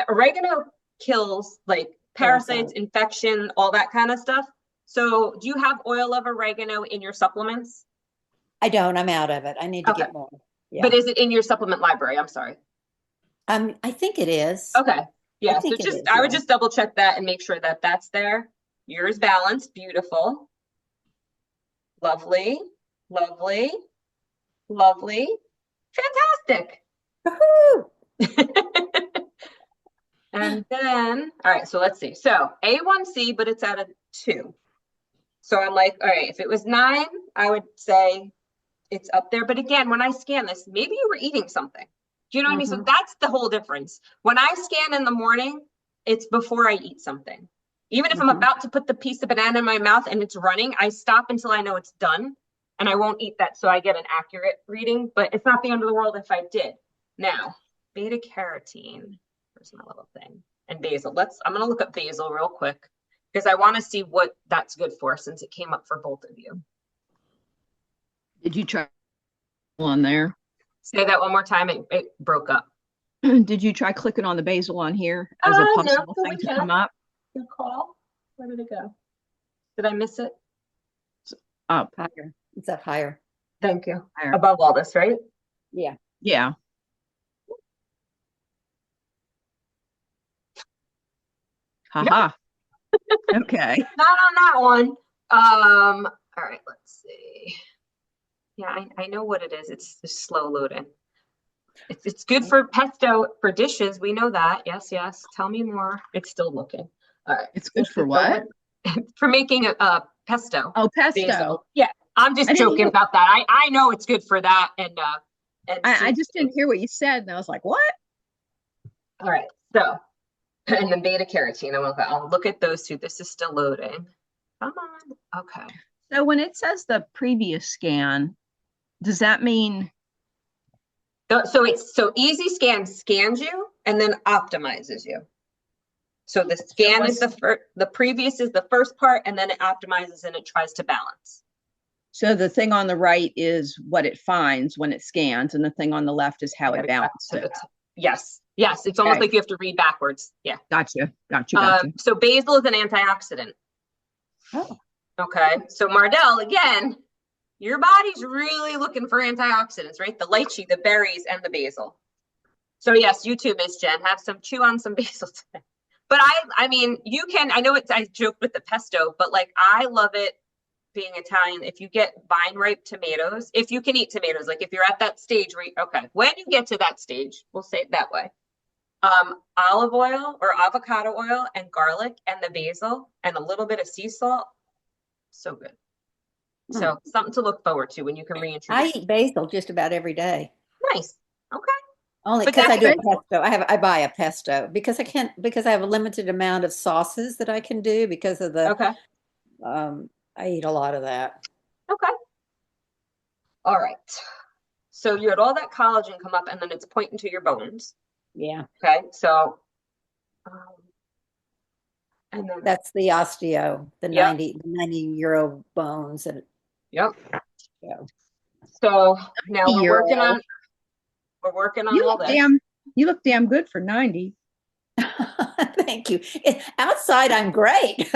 oregano kills like parasites, infection, all that kind of stuff. So do you have oil of oregano in your supplements? I don't. I'm out of it. I need to get more. Yeah. But is it in your supplement library? I'm sorry. I think it is. Okay. Yeah. So just I would just double check that and make sure that that's there. Yours balanced. Beautiful. Lovely. Lovely. Lovely. Fantastic. And then, all right, so let's see. So A1C, but it's at a 2. So I'm like, all right, if it was 9, I would say it's up there. But again, when I scan this, maybe you were eating something. Do you know what I mean? So that's the whole difference. When I scan in the morning, it's before I eat something. Even if I'm about to put the piece of banana in my mouth and it's running, I stop until I know it's done and I won't eat that. So I get an accurate reading, but it's not the end of the world if I did. Now, beta carotene, where's my little thing? And basil. I'm going to look up basil real quick because I want to see what that's good for since it came up for both of you. Did you try on there? Say that one more time. It broke up. Did you try clicking on the basil on here as a possible thing to come up? Good call. Where did it go? Did I miss it? Up. Higher. It's up higher. Thank you. Higher. Above all this, right? Yeah. Yeah. Haha. Okay. Not on that one. All right, let's see. Yeah, I know what it is. It's just slow loading. It's good for pesto for dishes. We know that. Yes, yes. Tell me more. It's still looking. All right. It's good for what? For making a pesto. Oh, pesto. Basil. Yeah, I'm just joking about that. I know it's good for that. And I just didn't hear what you said, and I was like, what? All right. So, and then beta carotene. I'll look at those two. This is still loading. Come on. Okay. So when it says the previous scan, does that mean? So Easy Scan scans you and then optimizes you. So the scan is the previous is the first part, and then it optimizes and it tries to balance. So the thing on the right is what it finds when it scans, and the thing on the left is how it balanced it. Yes. Yes. It's almost like you have to read backwards. Yeah. Gotcha. So basil is an antioxidant. Oh. Okay. So Mardell, again, your body's really looking for antioxidants, right? The lychee, the berries, and the basil. So yes, you too, Miss Jen, chew on some basil today. But I mean, you can, I know I joked with the pesto, but like, I love it being Italian, if you get vine ripe tomatoes, if you can eat tomatoes, like if you're at that stage where, okay, when you get to that stage, we'll say it that way. Olive oil or avocado oil and garlic and the basil and a little bit of sea salt. So good. So something to look forward to when you can I reintroduce. eat basil just about every day. Nice. Okay. Only But because I that's do a good. pesto. I buy a pesto because I have a limited amount of sauces that I can do because of the okay. I eat a lot of that. Okay. All right. So you had all that collagen come up and then it's pointing to your bones. Yeah. Okay. So, um, and then, That's the osteo, the yep, 90-year-old bones and yep. yeah. So now we're Year working old. on, we're working on You all look this. damn good for 90. Thank you. Outside, I'm great.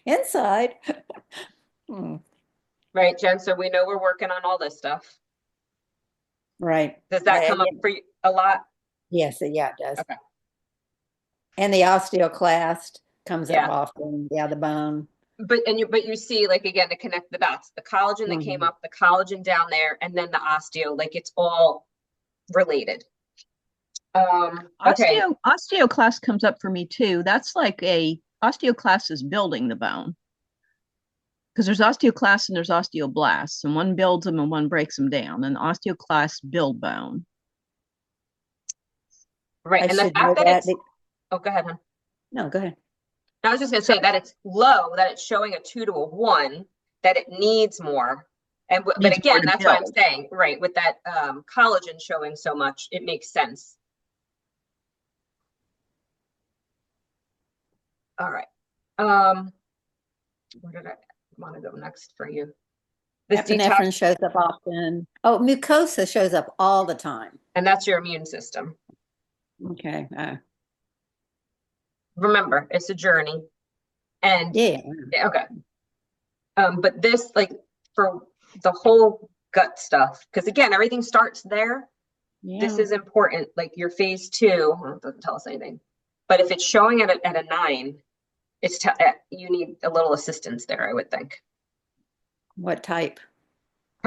Inside, hmm, Right, Jen? So we know we're working on all this stuff. right. Does that come up for you a lot? Yes, yeah, it does. Okay. And the osteoclast comes up Yeah. often. Yeah, the bone. But you see, like again, to connect the dots, the collagen that came Mhm. up, the collagen down there, and then the osteo, like it's all related. Okay. Osteoclast comes up for me too. That's like osteoclast is building the bone. Because there's osteoclasts and there's osteoblasts, and one builds them and one breaks them down. And osteoclasts build bone. Right. I And the should know fact that that. it's, oh, go ahead, hon. No, go ahead. I was just gonna say that it's low, that it's showing a 2 to a 1, that it needs more. But Needs more again, to that's why I'm build. saying, right, with that collagen showing so much, it makes sense. All right. Where did I want to go next for you? This detox, Epinephrine shows up often. Oh, mucosa shows up all the time. and that's your immune system. Okay. Remember, it's a journey. And Yeah. okay. But this, like, for the whole gut stuff, because again, everything starts there. This Yeah. is important. Like your phase 2, well, it doesn't tell us anything. But if it's showing at a 9, you need a little assistance there, I would think. What type?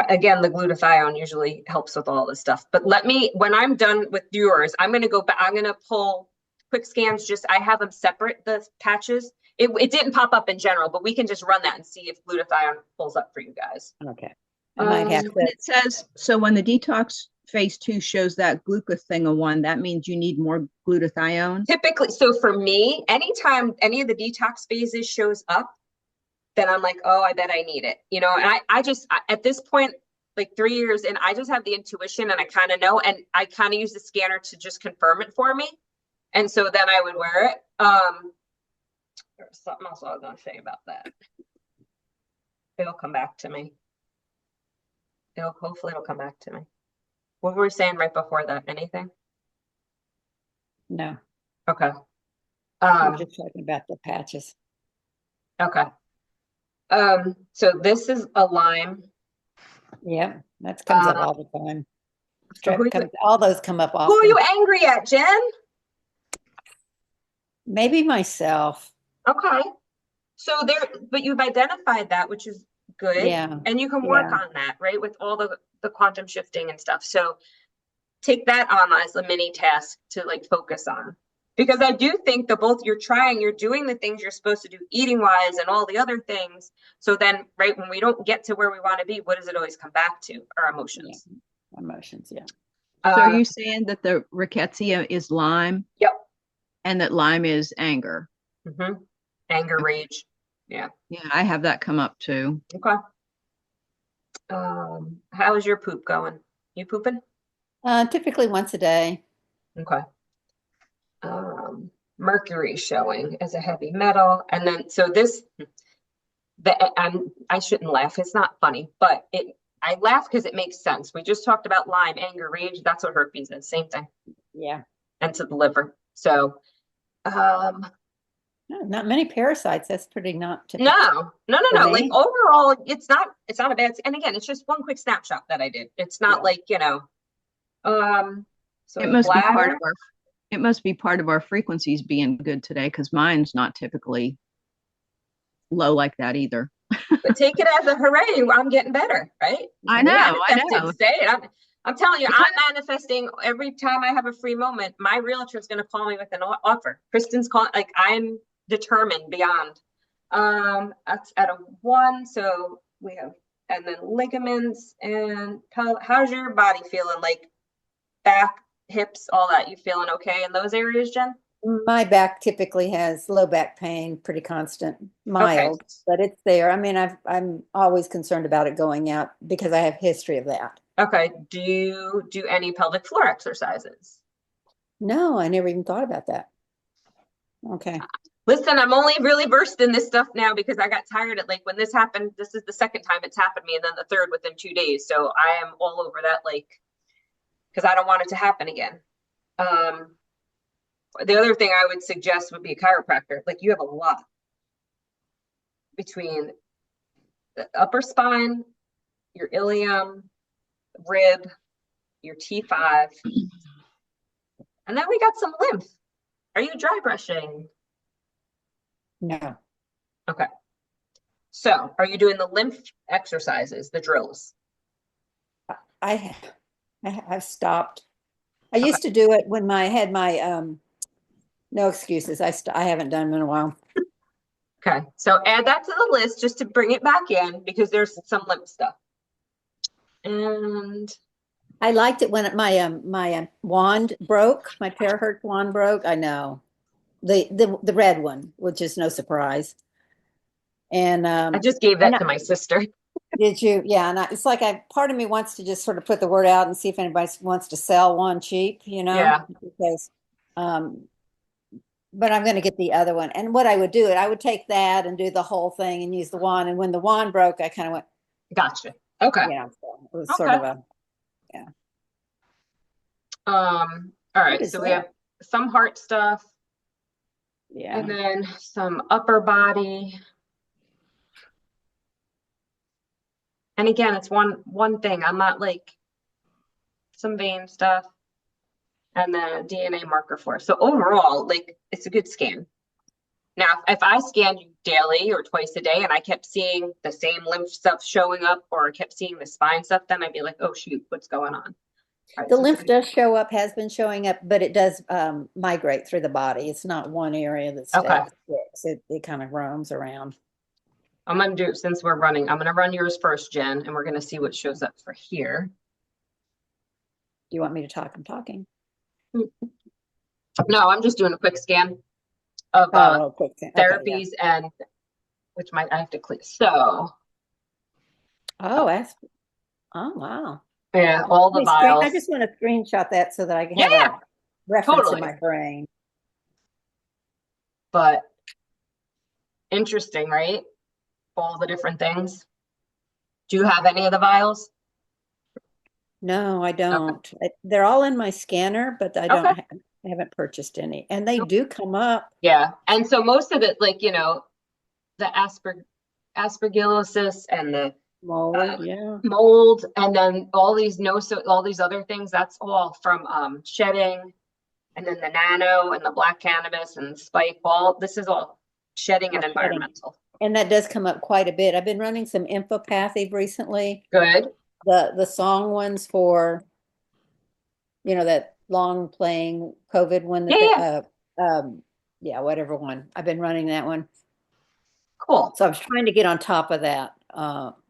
Again, the glutathione usually helps with all this stuff. But when I'm done with yours, I'm going to go back. I'm going to pull quick scans. I have them separate, the patches. It didn't pop up in general, but we can just run that and see if glutathione pulls up for you guys. Okay. I might have So to. when it says, so when the detox phase 2 shows that glutathione, that means you need more glutathione. Typically, so for me, anytime any of the detox phases shows up, then I'm like, oh, I bet I need it. And I just, at this point, like 3 years in, I just have the intuition and I kind of know, and I kind of use the scanner to just confirm it for me. And so then I would wear it. There's something else I was going to say about that. It'll come back to me. Hopefully it'll come back to me. What were we saying right before that? Anything? No. Okay. We're just talking about the patches. Okay. So this is a Lyme. Yeah, that comes up all the time. So all those come up who often. are you angry at, Jen? Maybe myself. Okay. So but you've identified that, which is good. Yeah. And you can work on that, right? With all the quantum shifting and stuff. So take that on as a mini task to like focus on. Because I do think you're doing the things you're supposed to do eating wise and all the other things. So then, right, when we don't get to where we want to be, what does it always come back to? Our emotions. Yeah. Emotions, yeah. So are you saying that the rickettsia is Lyme? Yep. And that Lyme is anger? Mm-hmm. Anger, rage. Yeah. Yeah, I have that come up too. Okay. How is your poop going? You pooping? Typically once a day. Okay. Mercury showing as a heavy metal. And then, so I shouldn't laugh. It's not funny, but I laugh because it makes sense. We just talked about Lyme, anger, rage. That's what herpes is. Same thing. Yeah. And to the liver. So, not many parasites. That's pretty not typical. No. Like overall, it's not a bad, and again, it's just one quick snapshot that I did. It's not like, so it must be part of our frequencies being good today, because mine's not typically low like that either. But take it as a hooray, I'm getting better, right? I know, I Manifest it, know. say it. I'm telling you, It I'm kind manifesting every time I have a free moment. My realtor is going to call me with an offer. Kristen's calling, like I'm determined beyond. That's at a 1. So we have, and then ligaments and how's your body feeling? Like back, hips, all that. You feeling okay in those areas, Jen? My back typically has low back pain, pretty constant, Okay. mild, but it's there. I mean, I'm always concerned about it going out because I have history of that. Okay. Do you do any pelvic floor exercises? No, I never even thought about that. Okay. Listen, I'm only really versed in this stuff now because I got tired of like when this happened. This is the second time it's happened to me, and then the third within 2 days. So I am all over that, like, because I don't want it to happen again. Um, the other thing I would suggest would be a chiropractor. Like, you have a lot between the upper spine, your ilium, rib, your T5, and then we got some lymph. Are you dry brushing? No, Okay. So, are you doing the lymph exercises, the drills? I I've stopped. I Okay. used to do it when I had my no excuses. I haven't done them in a while. Okay. So add that to the list just to bring it back in because there's some lymph stuff. And I liked it when my wand broke. My terahertz wand broke. I know the red one, which is no surprise. And I just gave and that to my sister. did you? Yeah, and it's like part of me wants to just sort of put the word out and see if anybody wants to sell one cheap, Yeah. because um but I'm going to get the other one. And what I would do I would take that and do the whole thing and use the wand. And when the wand broke, I kind of went, Gotcha. Okay. so it was sort Okay. of a yeah. All What right. is So we have that? some heart stuff and Yeah. then some upper body. And again, it's one thing. I'm not like some vein stuff and then a DNA marker for it. So overall, like it's a good scan. Now, if I scanned you daily or twice a day and I kept seeing the same lymph stuff showing up or I kept seeing the spine stuff, then I'd be like, oh, shoot, what's going on? All right, The so it's lymph does show up, has been showing up, but it does migrate through the body. It's not one area that okay. stays. It kind of roams around. I'm going to do, since we're running, I'm going to run yours first, Jen, and we're going to see what shows up for here. Do you want me to talk? I'm talking. No, I'm just doing a quick scan of Oh, quick. Okay, yeah. therapies and which might I have to click. So, Oh, that's oh wow. yeah, all the I vials. just want to screenshot that so that I can have Yeah, a reference in totally. my brain. But interesting, right? All the different things. Do you have any of the vials? No, I Okay. don't. They're all in my scanner, but Okay. I haven't purchased any. And they do come up. Yeah. And so most of it, like, the aspergillosis and the Mold, yeah. mold, and then all these no, so all these other things, that's all from shedding, and then the nano and the black cannabis and spike ball. This is all shedding and All shedding. environmental. And that does come up quite a bit. I've been running some infopathy recently. Good. The song ones for, that long playing COVID one Yeah, that they yeah. yeah, whatever one. I've been running that one. Cool. So I was trying to get on top of that,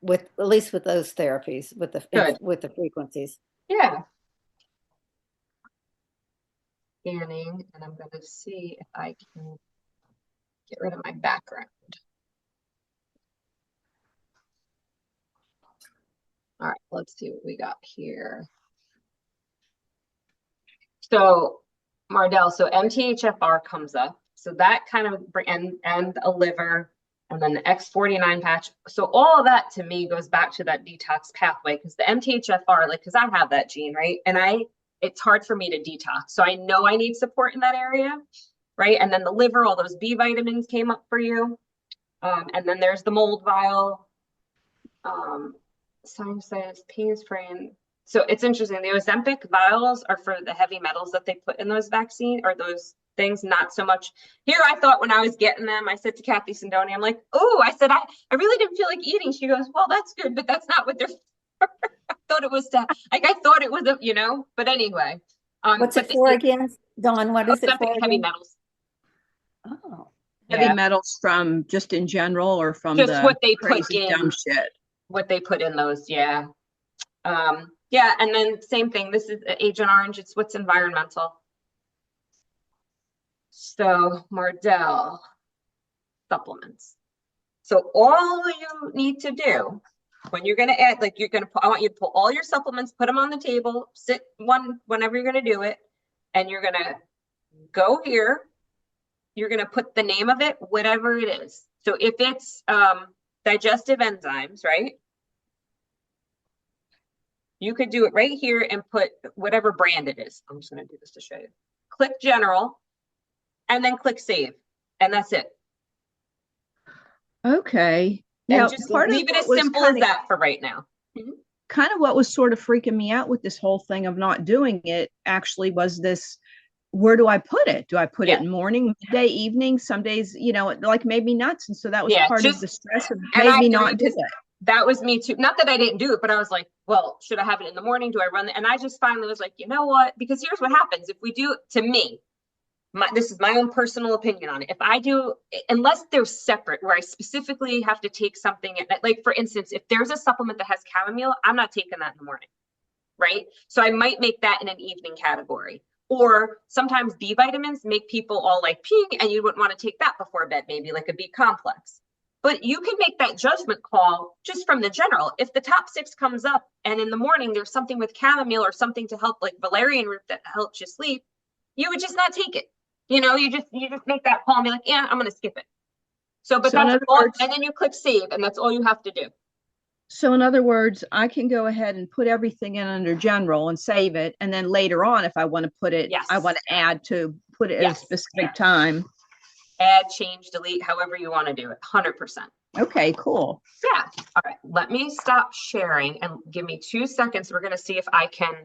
with at least with those therapies, Good. with the frequencies. Yeah. Scanning, and I'm going to see if I can get rid of my background. All right, let's see what we got here. So, Mardell, so MTHFR comes up. So that kind of and a liver and then the X49 patch. So all of that to me goes back to that detox pathway because the MTHFR, like, because I have that gene, right? And it's hard for me to detox. So I know I need support in that area, right? And then the liver, all those B vitamins came up for you. And then there's the mold vial, sinusitis, pain sprain. So it's interesting. The Ozempic vials are for the heavy metals that they put in those vaccine or those things, not so much. Here, I thought when I was getting them, I said to Kathy Sindoni, I'm like, oh, I said, I really didn't feel like eating. She goes, well, that's good, but that's not what they're for. I thought it was like, I thought it was a, but anyway. What's it But this for is again? Dawn, what is it nothing for heavy again? metals. Oh, Heavy Yeah, metals from just in general or from just the what they put crazy dumb in, shit? those. Yeah. Yeah, and then same thing. This is Agent Orange. It's what's environmental. So Mardell supplements. So all you need to do when you're going to add, like I want you to pull all your supplements, put them on the table, sit one whenever you're going to do it, and you're going to go here. You're going to put the name of it, whatever it is. So if it's digestive enzymes, right? You could do it right here and put whatever brand it is. I'm just going to do this to show you. Click general and then click save. And that's it. Okay. And Now, just part of leave it what as was simple as that for right now. kind of what was sort of freaking me out with this whole thing of not doing it actually was this, where do I put it? Do I put Yeah. it in morning, midday, evening? Some days, it like made me nuts. And so that was Yeah, part of just the stress of and made I me hear you not do because it. that was me too. Not that I didn't do it, but I was like, well, should I have it in the morning? Do I run And I just finally was like, you know what? Because here's what happens if we do, to me, this is my own personal opinion on it. If I do, unless they're separate, where I specifically have to take something, like for instance, if there's a supplement that has chamomile, I'm not taking that in the morning, right? So I might make that in an evening category. Or sometimes B vitamins make people all like pink, and you wouldn't want to take that before bed, maybe like a B complex. But you can make that judgment call just from the general. If the top 6 comes up and in the morning there's something with chamomile or something to help, like valerian root, that helps you sleep, you would just not take it. You just make that call and be like, yeah, I'm going to skip it. So, but So in that's other all, words, and then you click save, and that's all you have to do. I can go ahead and put everything in under general and save it. And then later on, if I want to put it, Yes. I want to add to put it at a Yes. specific time. Add, change, delete, however you want to do it. 100%. Okay, cool. Yeah. All right. Let me stop sharing and give me 2 seconds. We're going to see if I can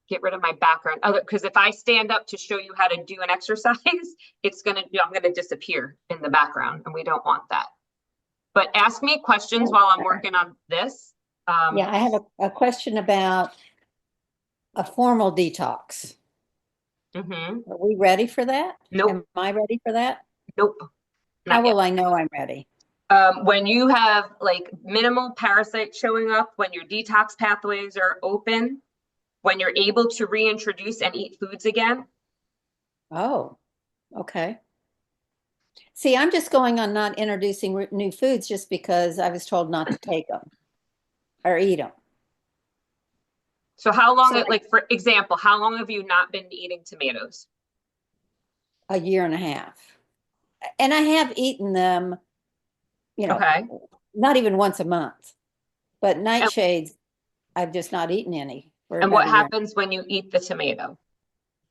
get rid of my background. Because if I stand up to show you how to do an exercise, I'm going to disappear in the background, and we don't want that. But ask me questions while I'm working on this. yeah, I have a question about a formal detox. Mm-hmm. Are we ready for that? Nope. Am I ready for that? Nope. How will I know I'm ready? When you have like minimal parasites showing up, when your detox pathways are open, when you're able to reintroduce and eat foods again. Oh, okay. See, I'm just going on not introducing new foods just because I was told not to take them or eat them. So how long, So like for example, how long have you not been eating tomatoes? a year and a half. And I have eaten them, Okay. not even once a month. But And, nightshades, I've just not eaten any for and about what a year. happens when you eat the tomato?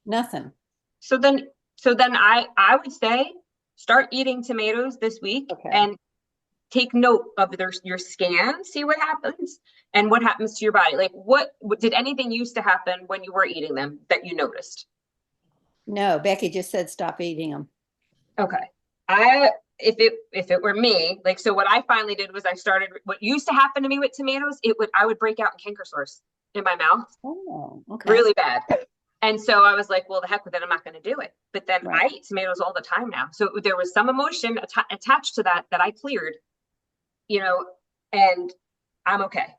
Nothing. So then I would say start eating tomatoes this week Okay. and take note of your scan, see what happens and what happens to your body. Like what did anything used to happen when you were eating them that you noticed? No, Becky just said stop eating them. Okay. If it were me, like, so what I finally did was I started, what used to happen to me with tomatoes, I would break out in canker sores in my mouth. Oh, okay. Really bad. And so I was like, well, the heck with it, I'm not going to do it. But then Right. I eat tomatoes all the time now. So there was some emotion attached to that I cleared, and I'm okay.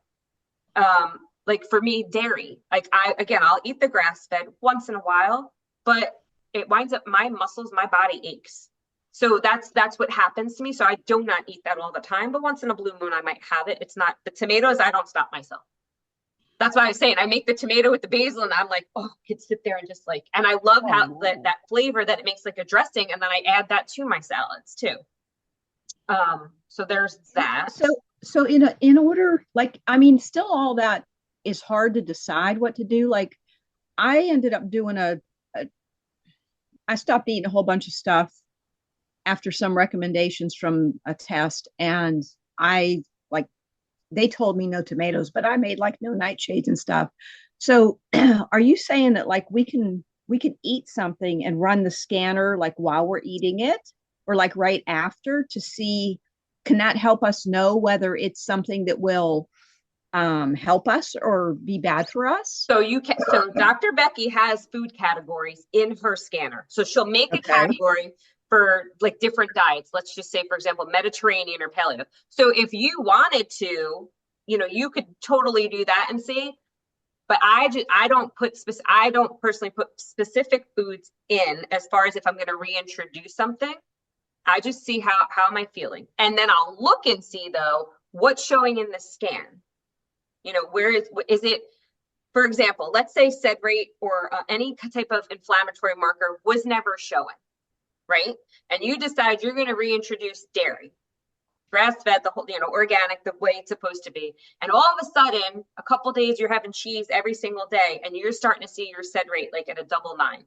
Like for me, dairy, like I'll eat the grass fed once in a while, but it winds up my muscles, my body aches. So that's what happens to me. So I do not eat that all the time, but once in a blue moon, I might have it. It's not the tomatoes. I don't stop myself. That's why I was saying I make the tomato with the basil, and I'm like, oh, I could sit there and just like, and I love how that flavor that it makes like a dressing, and then I add that to my salads too. So there's that. So in order, like, I mean, still all that is hard to decide what to do. Like, I ended up doing I stopped eating a whole bunch of stuff after some recommendations from a test, and I like they told me no tomatoes, but I made like no nightshades and stuff. So are you saying that like we can we could eat something and run the scanner like while we're eating it or like right after to see, can that help us know whether it's something that will help us or be bad for us? So so Dr. Becky has food categories in her scanner. So she'll make a Okay. category for like different diets. Let's just say, for example, Mediterranean or paleo. So if you wanted to, you could totally do that and see. But I don't personally put specific foods in as far as if I'm going to reintroduce something. I just see how am I feeling, and then I'll look and see though what's showing in the scan. Where is it? For example, let's say sed rate or any type of inflammatory marker was never showing, right? And you decide you're going to reintroduce dairy, grass-fed, the whole, organic, the way it's supposed to be. And all of a sudden, a couple days you're having cheese every single day, and you're starting to see your sed rate like at a 9.9,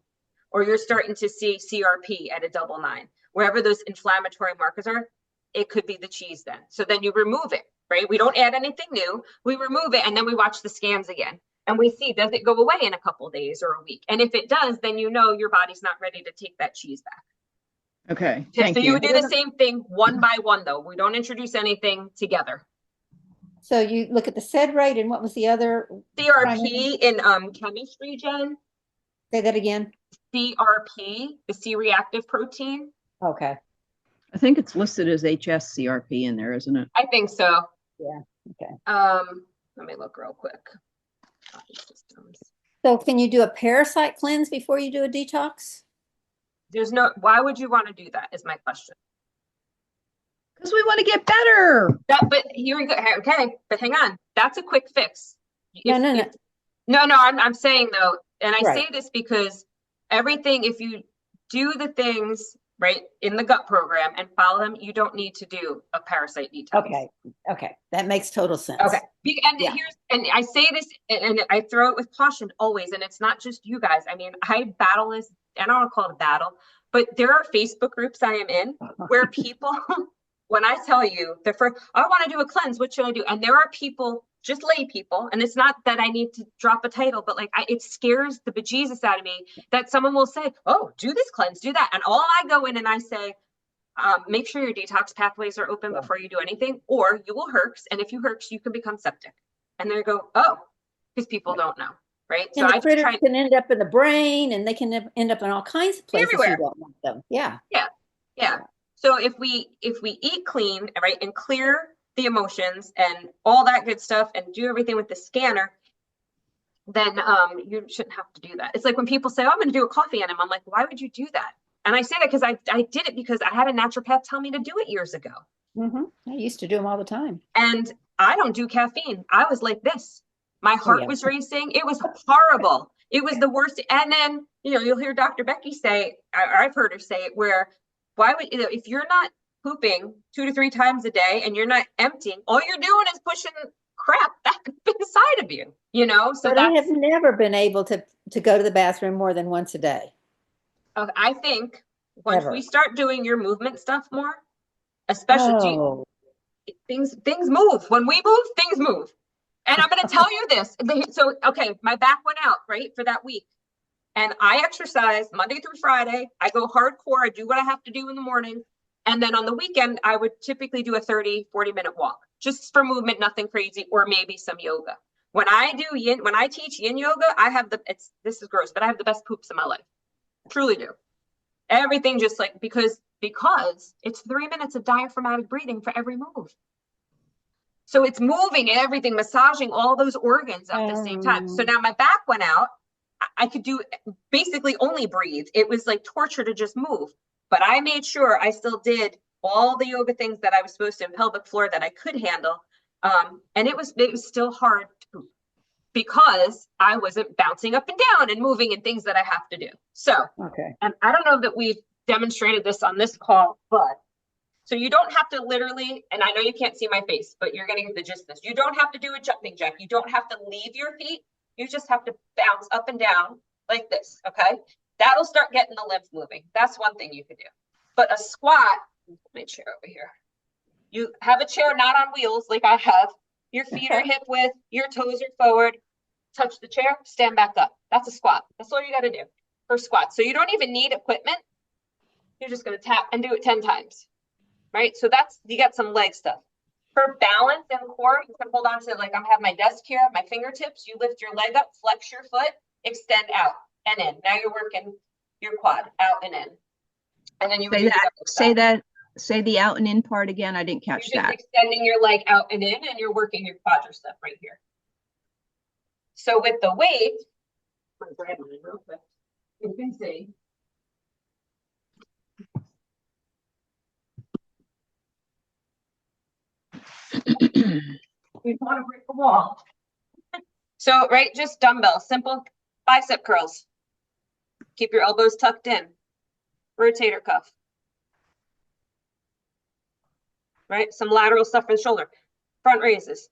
or you're starting to see CRP at a 9.9. Wherever those inflammatory markers are, it could be the cheese then. So then you remove it, right? We don't add anything new. We remove it, and then we watch the scans again. And we see, does it go away in a couple days or a week? And if it does, then your body's not ready to take that cheese back. Okay. So you would do the same thing one by one, though. We don't introduce anything together. So you look at the sed rate, and what was the other? CRP in chemistry, Jen. Say that again. CRP, the C-reactive protein. Okay. I think it's listed as HSCRP in there, isn't it? I think so. Yeah. Okay. Let me look real quick. So can you do a parasite cleanse before you do a detox? Why would you want to do that is my question. Because we want to get better. But here we go. Okay, but hang on. That's a quick fix. No. I'm saying though, and I Right. say this because everything, if you do the things right in the gut program and follow them, you don't need to do a parasite detox. Okay. That makes total sense. Okay. And I say this and I throw it with caution always, and it's not just you guys. I mean, I battle this, I don't want to call it a battle, but there are Facebook groups I am in where people, when I tell you I want to do a cleanse, what should I do? And there are people, just lay people, and it's not that I need to drop a title, but it scares the bejesus out of me that someone will say, oh, do this cleanse, do that. And all I go in and I say, make sure your detox pathways are open before you do anything, or you will herx. And if you herx, you can become septic. And they go, oh, because people don't know, right? And the critters can end up in the brain, and they can end up in all kinds of places everywhere. You don't want them. Yeah. So if we eat clean, right, and clear the emotions and all that good stuff and do everything with the scanner, then you shouldn't have to do that. It's like when people say, oh, I'm going to do a coffee enema. I'm like, why would you do that? And I say that because I did it because I had a naturopath tell me to do it years ago. Mm-hmm. I used to do them all the time. And I don't do caffeine. I was like this. My heart was racing. It was horrible. It was the worst. And then, you'll hear Dr. Becky say, or I've heard her say it, where if you're not pooping 2 to 3 times a day and you're not emptying, all you're doing is pushing crap back up inside of you, So but I have never been able to go to the bathroom more than once a day. I think once we start doing your movement stuff more, especially things move. When we move, things move. And I'm going to tell you this. So, okay, my back went out, right, for that week. And I exercise Monday through Friday. I go hardcore. I do what I have to do in the morning. And then on the weekend, I would typically do a 30, 40-minute walk, just for movement, nothing crazy, or maybe some yoga. When I teach yin yoga, this is gross, but I have the best poops in my life. Truly do. Everything just because it's 3 minutes of diaphragmatic breathing for every move. So it's moving and everything, massaging all those organs at the same time. So now my back went out. I could do basically only breathe. It was like torture to just move. But I made sure I still did all the yoga things that I was supposed to in pelvic floor that I could handle. And it was still hard to poop because I wasn't bouncing up and down and moving and things that I have to do. So, and I don't know that we've demonstrated this on this call, but so you don't have to literally, and I know you can't see my face, but you're going to get the gist of this. You don't have to do a jumping jack. You don't have to leave your feet. You just have to bounce up and down like this, okay? That'll start getting the lymph moving. That's one thing you could do. But a squat, let me chair over here. You have a chair not on wheels like I have. Your feet are hip width, your toes are forward. Touch the chair, stand back up. That's a squat. That's all you got to do. for squats. So you don't even need equipment. You're just going to tap and do it 10 times, right? So that's, you got some leg stuff. For balance and core, you can hold on to, like, I'm have my desk here, my fingertips, you lift your leg up, flex your foot, extend out and in. Now you're working your quad out and in. And then you say the out and in part again. I didn't catch you're just that. extending your leg out and in, and you're working your quadricep right here. So with the weight, I'm gonna grab mine real quick. You can see. We want to break the wall. So, right, just dumbbells, simple bicep curls. Keep your elbows tucked in. Rotator cuff. Right, some lateral stuff for the shoulder. Front raises.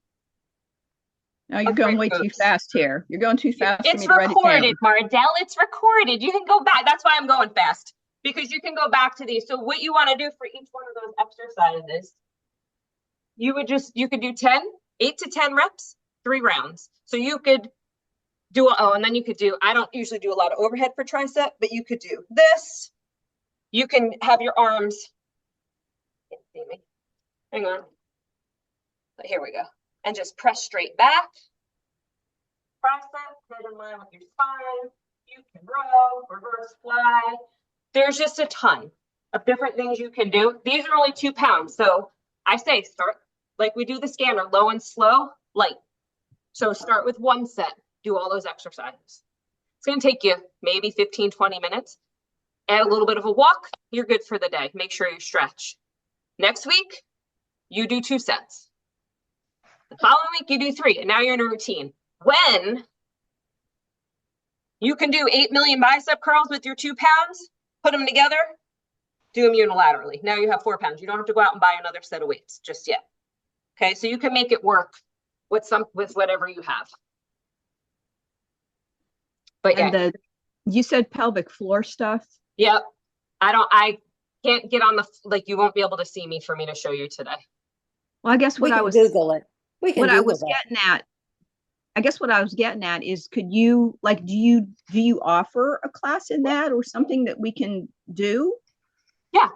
No, you're going way too fast here. You're going too fast for me to write it down. It's recorded, Mardell. It's recorded. You can go back. That's why I'm going fast, because you can go back to these. So what you want to do for each one of those exercises, you could do 8 to 10 reps, 3 rounds. So you could do, and then you could do, I don't usually do a lot of overhead for tricep, but you could do this. You can have your arms, can't see me. Hang on. But here we go. And just press straight back. Press it, head in line with your spine. You can row, reverse fly. There's just a ton of different things you can do. These are only 2 pounds. So I say start like we do the scanner, low and slow, light. So start with 1 set, do all those exercises. It's going to take you maybe 15, 20 minutes. Add a little bit of a walk, you're good for the day. Make sure you stretch. Next week, you do 2 sets. The following week, you do 3, and now you're in a routine. When you can do 8 million bicep curls with your 2 pounds, put them together, do them unilaterally. Now you have 4 pounds. You don't have to go out and buy another set of weights just yet. Okay, so you can make it work with whatever you have. But yeah. And you said pelvic floor stuff? Yep. I can't get on you won't be able to see me for me to show you today. Well, I guess we can Google it. We can Google that. I guess what I was getting at is, could you, like, do you offer a class in that or something that we can do? Yeah.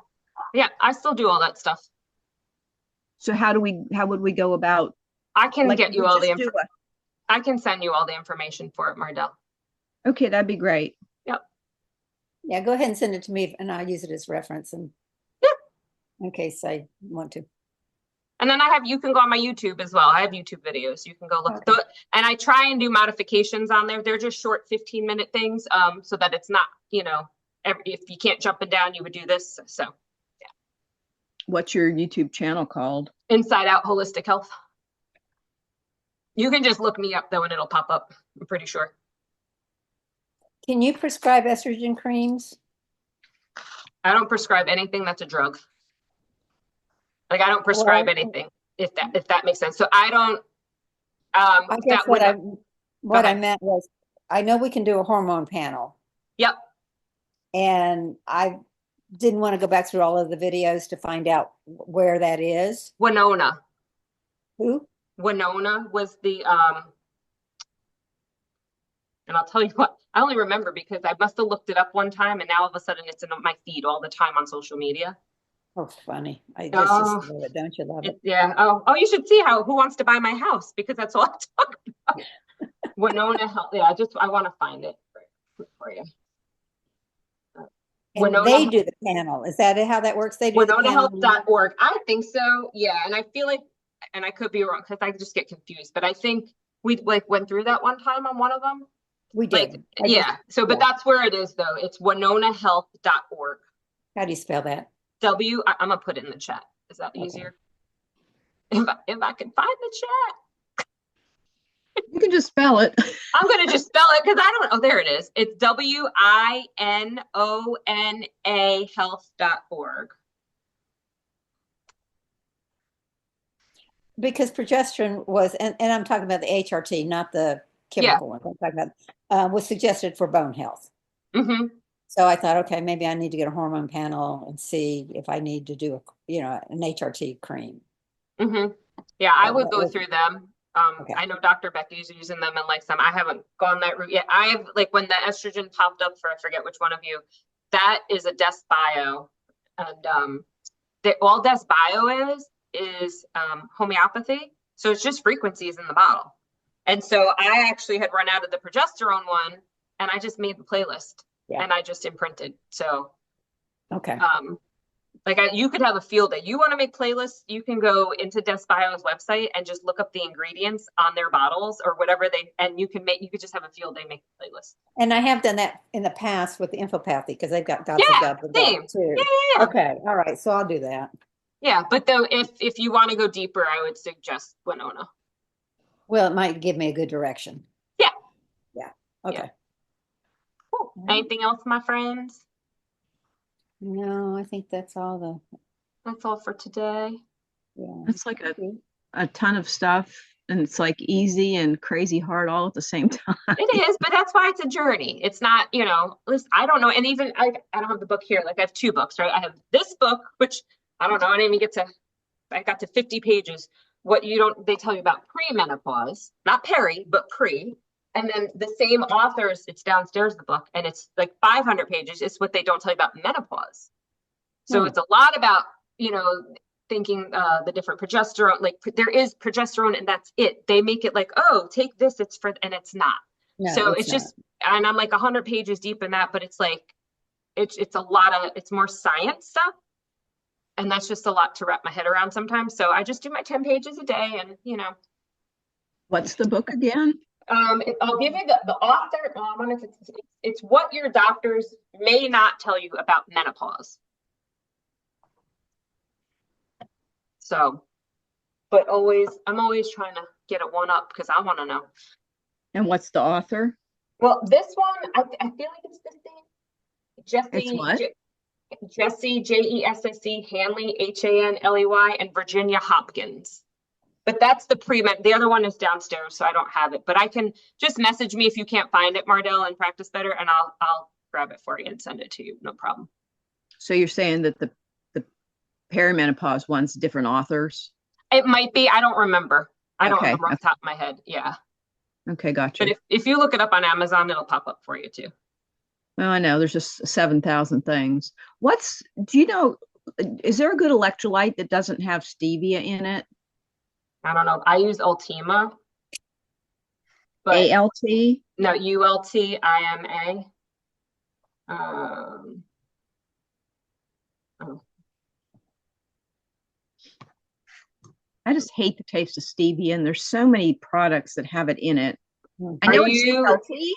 Yeah, I still do all that stuff. So how would we go about? I can get you all the information. I can send you all the information for it, Mardell. Okay, that'd be great. Yep. Yeah, go ahead and send it to me and I'll use it as reference and in case I want to. And then you can go on my YouTube as well. I have YouTube videos. You can go look. Okay. And I try and do modifications on there. They're just short 15-minute things, so that it's not, if you can't jump and down, you would do this. So, yeah. What's your YouTube channel called? Inside Out Holistic Health. You can just look me up though, and it'll pop up. I'm pretty sure. Can you prescribe estrogen creams? I don't prescribe anything that's a drug. Like, I don't prescribe anything, if that makes sense. So I don't. I guess what I meant was, I know we can do a hormone panel. Yep. And I didn't want to go back through all of the videos to find out where that is. Winona. Who? Winona was the and I'll tell you what, I only remember because I must have looked it up one time, and now all of a sudden it's in my feed all the time on social media. Oh, funny. I just love it. Don't you love it? Yeah. Oh, you should see Who Wants to Buy My House, because that's all I talk about. Winona Health. Yeah, I want to find it for you. And they do the panel. Is that how that works? They do WinonaHealth.org. I think so. Yeah. And I feel like, and I could be wrong because I just get confused, but I think we went through that one time on one of them. We did. But that's where it is though. It's WinonaHealth.org. How do you spell that? I'm gonna put it in the chat. Is that easier? If I can find the chat. You can just spell it. I'm gonna just spell it because I don't know. There it is. It's WINONA health.org. Because progesterone was, and I'm talking about the HRT, not the chemical one. I'm talking about was suggested for bone health. Mm-hmm. So I thought, okay, maybe I need to get a hormone panel and see if I need to do an HRT cream. Mm-hmm. Yeah, I would go through them. Okay. I know Dr. Becky's using them and likes them. I haven't gone that route yet. I have, like, when the estrogen popped up for, I forget which one of you, that is a Des Bio. And all Des Bio is homeopathy. So it's just frequencies in the bottle. And so I actually had run out of the progesterone one, and I just made the playlist Yeah. and I just imprinted. So Okay. like you could have a field day. You want to make playlists, you can go into Des Bio's website and just look up the ingredients on their bottles or whatever and you could just have a field day make a playlist. And I have done that in the past with the infopathy because they've got Gods of Yeah, God with that same. too. Yeah. Okay. All right. So I'll do that. Yeah, but though if you want to go deeper, I would suggest Winona. Well, it might give me a good direction. Yeah. Yeah. Okay. Yeah. Cool. Anything else, my friends? No, I think that's all That's all for today. yeah. It's like a ton of stuff, and it's like easy and crazy hard all at the same time. It is, but that's why it's a journey. It's not, at least I don't know. And even I don't have the book here. Like I have two books, right? I have this book, which I don't know. I didn't even I got to 50 pages. They tell you about premenopause, not peri, but pre. And then the same authors, it's downstairs, the book, and it's like 500 pages. It's what they don't tell you about menopause. So it's a lot about, thinking the different progesterone, like there is progesterone and that's it. They make it like, oh, take this, and it's not. No, So it's it's just, and I'm like 100 pages deep in that, but it's like, it's it's more science stuff. And that's just a lot to wrap my head around sometimes. So I just do my 10 pages a day and, What's the book again? I'll give you the author. I wonder if it's what your doctors may not tell you about menopause. So, but I'm always trying to get it one up because I want to know. And what's the author? Well, this one, I feel like it's this thing. It's what? Jesse, Jesse, Hanley, Hanley, and Virginia Hopkins. But that's the other one is downstairs, so I don't have it. But I can just message me if you can't find it, Mardell, and Practice Better, and I'll grab it for you and send it to you. No problem. So you're saying that the perimenopause one's different authors? It might be. I don't remember. I don't Okay. remember off the top of my head. Yeah. Okay, gotcha. But if you look it up on Amazon, it'll pop up for you too. Well, I know there's just 7,000 things. Do you know, is there a good electrolyte that doesn't have stevia in it? I don't know. I use Ultima. But ALT? no, ULTIMA. Oh. I just hate the taste of stevia, and there's so many products that have it in it. I know it's healthy.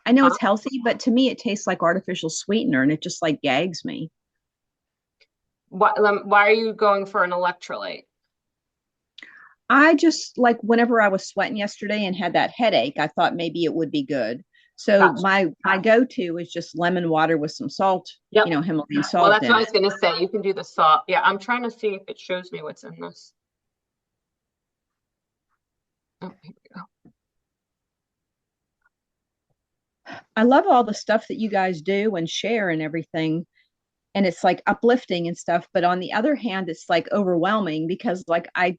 I know it's healthy, but to me, it tastes like artificial sweetener, and it just like gags me. Why are you going for an electrolyte? I just like whenever I was sweating yesterday and had that headache, I thought maybe it would be good. So Gotcha. my go-to is just lemon water with some salt, Yep. Himalayan salt. Well, that's what I was going to say. You can do the salt. Yeah, I'm trying to see if it shows me what's in this. Oh, here we go. I love all the stuff that you guys do and share and everything. And it's like uplifting and stuff. But on the other hand, it's like overwhelming because like I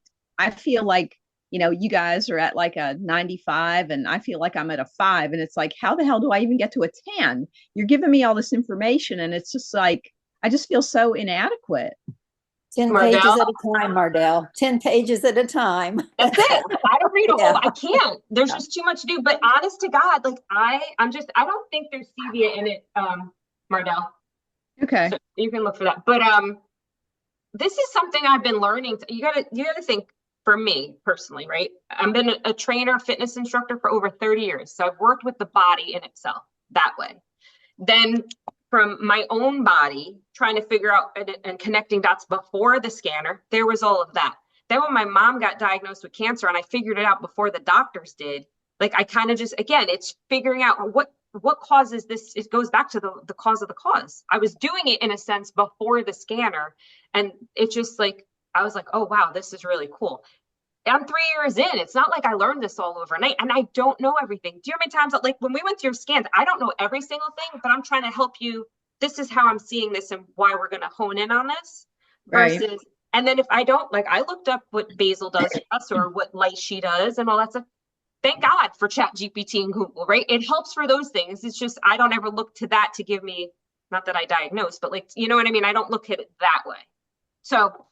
feel like, you guys are at like a 95 and I feel like I'm at a 5. And it's like, how the hell do I even get to a 10? You're giving me all this information. And it's just like, I just feel so inadequate. 10 pages at a time, Mardell. 10 pages at a time. That's it. I don't read a whole. I can't. There's just too much to do. But honest to God, like I don't think there's stevia in it, Mardell. Okay. So you can look for that. But this is something I've been learning. You gotta think for me personally, right? I've been a trainer, fitness instructor for over 30 years. So I've worked with the body in itself that way. Then from my own body, trying to figure out and connecting dots before the scanner, there was all of that. Then when my mom got diagnosed with cancer and I figured it out before the doctors did, like I kind of just, again, it's figuring out what causes this. It goes back to the cause of the cause. I was doing it in a sense before the scanner. And it just like, I was like, oh, wow, this is really cool. I'm 3 years in. It's not like I learned this all overnight and I don't know everything. Do you know how many times that, like when we went through your scans, I don't know every single thing, but I'm trying to help you. This is how I'm seeing this and why we're going to hone in on this versus, right. And then if I don't, like, I looked up what Basil does for us or what light she does and all that stuff. Thank God for Chat GPT and Google, right? It helps for those things. It's just I don't ever look to that to give me, not that I diagnose, but like, you know what I mean? I don't look at it that way. So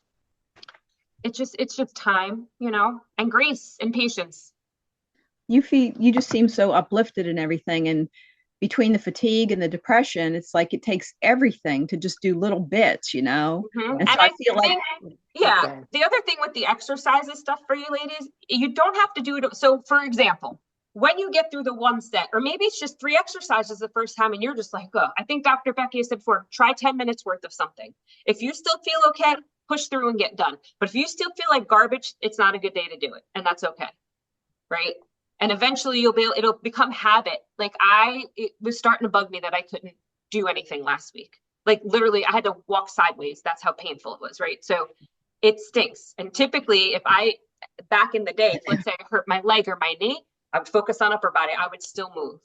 it's just time, and grace and patience. You just seem so uplifted and everything. And between the fatigue and the depression, it's like it takes everything to just do little bits, you know? Mhm. And And so I I feel like, think, yeah, Okay. the other thing with the exercises stuff for you ladies, you don't have to do it. So, for example, when you get through the one set, or maybe it's just 3 exercises the first time, and you're just like, oh, I think Dr. Becky said before, try 10 minutes worth of something. If you still feel okay, push through and get done. But if you still feel like garbage, it's not a good day to do it, and that's okay, right? And eventually it'll become habit. Like it was starting to bug me that I couldn't do anything last week. Like literally I had to walk sideways. That's how painful it was, right? So it stinks. And typically back in the day, if let's say I hurt my leg or my knee, I would focus on upper body, I would still move.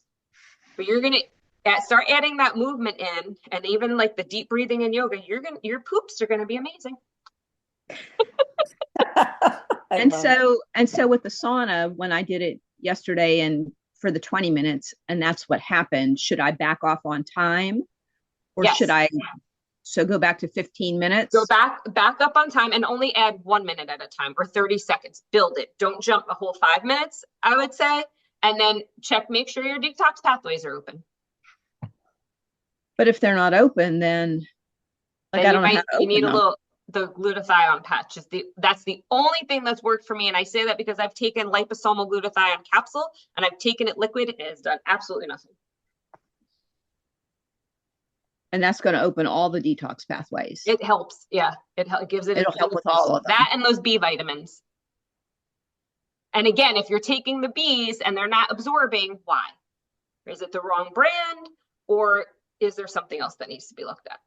But you're going to start adding that movement in, and even like the deep breathing and yoga, your poops are going to be amazing. and so with the sauna, when I did it yesterday and for the 20 minutes, and that's what happened, should I back off on time or Yes. should I go back to 15 minutes? Go back up on time and only add 1 minute at a time or 30 seconds. Build it. Don't jump a whole 5 minutes, I would say. And then make sure your detox pathways are open. But if they're not open, then I don't know how to you need open them. The glutathione patch that's the only thing that's worked for me. And I say that because I've taken liposomal glutathione capsule and I've taken it liquid and it's done absolutely nothing. And that's going to open all the detox pathways. It helps. Yeah. It'll help with all of them. That and those B vitamins. And again, if you're taking the Bs and they're not absorbing, why? Is it the wrong brand, or is there something else that needs to be looked at?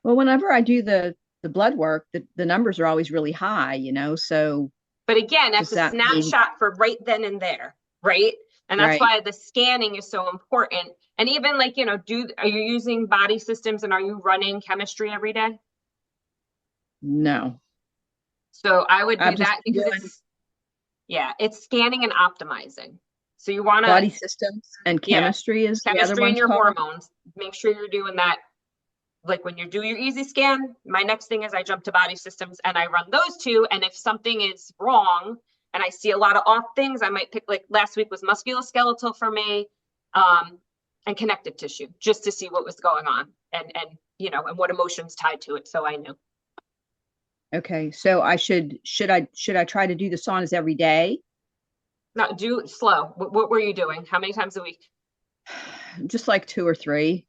Well, whenever I do the blood work, the numbers are always really high, so. But again, that's a snapshot for right then and there, right? And that's why the scanning is so important. And even like, are you using body systems and are you running chemistry every day? No. So I would do that because it's scanning and optimizing. So you want to body systems and chemistry is chemistry the other one and your hormones. Make sure you're doing that. Like when you do your easy scan, my next thing is I jump to body systems and I run those two. And if something is wrong and I see a lot of off things, I might pick, like last week was musculoskeletal for me, and connective tissue, just to see what was going on and what emotions tied to it. So I knew. Okay. So should I try to do the saunas every day? No, do slow. What were you doing? How many times a week? Just like 2 or 3.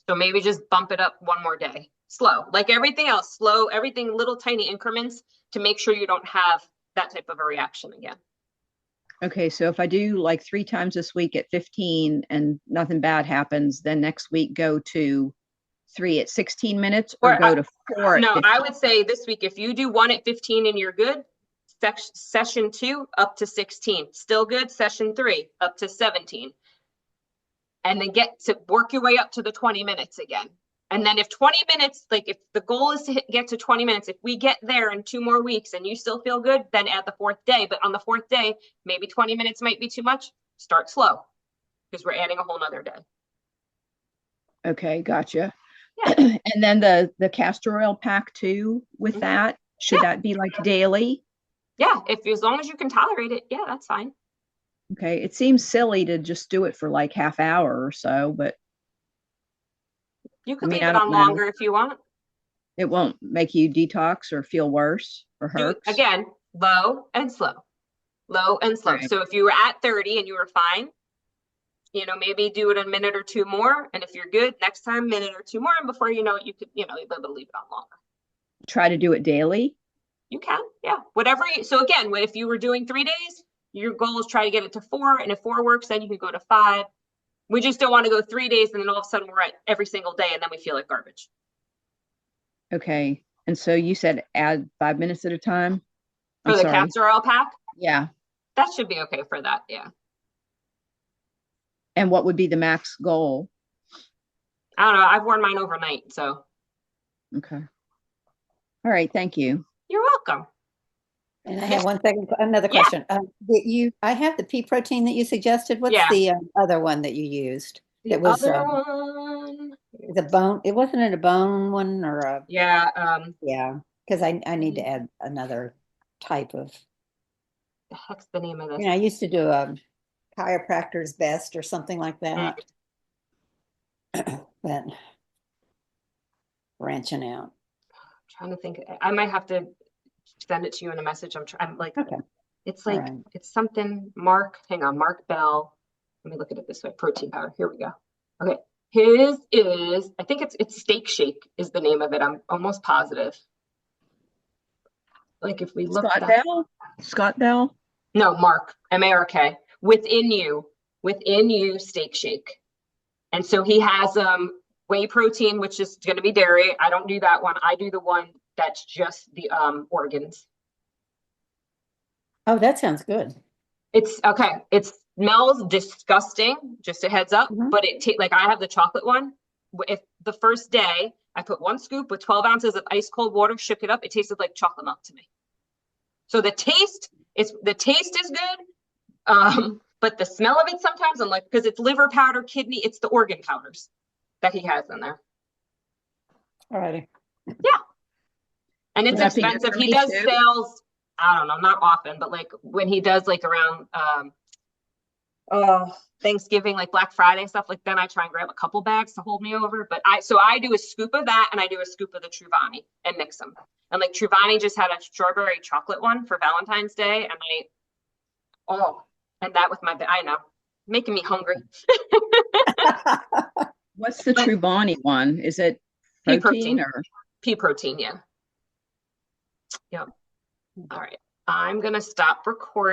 So maybe just bump it up one more day. Slow, like everything else, slow, everything, little tiny increments to make sure you don't have that type of a reaction again. Okay, so if I do like 3 times this week at 15 and nothing bad happens, then next week go to 3 at 16 minutes or go to 4 No, at 15? I would say this week, if you do 1 at 15 and you're good, session 2 up to 16, still good, session 3 up to 17. And then get to work your way up to the 20 minutes again. And then if 20 minutes, like if the goal is to get to 20 minutes, if we get there in 2 more weeks and you still feel good, then add the 4th day. But on the 4th day, maybe 20 minutes might be too much. Start slow because we're adding a whole nother day. Okay, gotcha. Yeah. And then the castor oil pack too with that, should that be like daily? Yeah, as long as you can tolerate it, yeah, that's fine. Okay, it seems silly to just do it for like half hour or so, but you could leave it on longer if you want. It won't make you detox or feel worse or hurt. Again, low and slow. Low and slow. Right. So if you were at 30 and you were fine, maybe do it a minute or 2 more. And if you're good, next time, minute or 2 more. And before you know it, you could, you'll be able to leave it on longer. Try to do it daily? You can, yeah. So again, if you were doing 3 days, your goal is try to get it to 4. And if 4 works, then you can go to 5. We just don't want to go 3 days and then all of a sudden we're at every single day and then we feel like garbage. Okay. And so you said add 5 minutes at a time? For the castor oil pack? Yeah. That should be okay for that, yeah. And what would be the max goal? I don't know. I've worn mine overnight, so. Okay. All right, thank you. You're welcome. And I have another Yeah. question. I have the pea protein that you suggested. What's Yeah. the other one that you used? The It was other one. the bone. It wasn't it a bone one or a Yeah. yeah? Because I need to add another type of. The heck's the name of this? I used to do a chiropractor's best or something like that, but branching out. Trying to think. I might have to send it to you in a message. I'm like, Okay. it's All like, right. it's something Mark, hang on, Mark Bell. Let me look at it this way. Protein powder. Here we go. Okay. His is, I think it's Steak Shake is the name of it. I'm almost positive. Like if we look Scott that, Bell? Scott Bell? no, Mark, M-A-R-K, within you Steak Shake. And so he has whey protein, which is going to be dairy. I don't do that one. I do the one that's just the organs. Oh, that sounds good. It's okay. It smells disgusting, just a heads up, Mhm. but like I have the chocolate one. If the first day I put 1 scoop with 12 ounces of ice cold water, shook it up, it tasted like chocolate milk to me. So the taste is good. But the smell of it sometimes I'm like, because it's liver powder, kidney, it's the organ powders that he has in there. All righty. Yeah. And it's Would that be good expensive. for He me does too? sales, I don't know, not often, but like when he does like around Thanksgiving, like Black Friday stuff, like then I try and grab a couple bags to hold me over. But I do a scoop of that and I do a scoop of the Truvani and mix them. And like Truvani just had a strawberry chocolate one for Valentine's Day, and and that with I know, making me hungry. What's the But Trubani one? Is it pea protein protein, or? pea protein, yeah. Yep. All right. I'm gonna stop recording.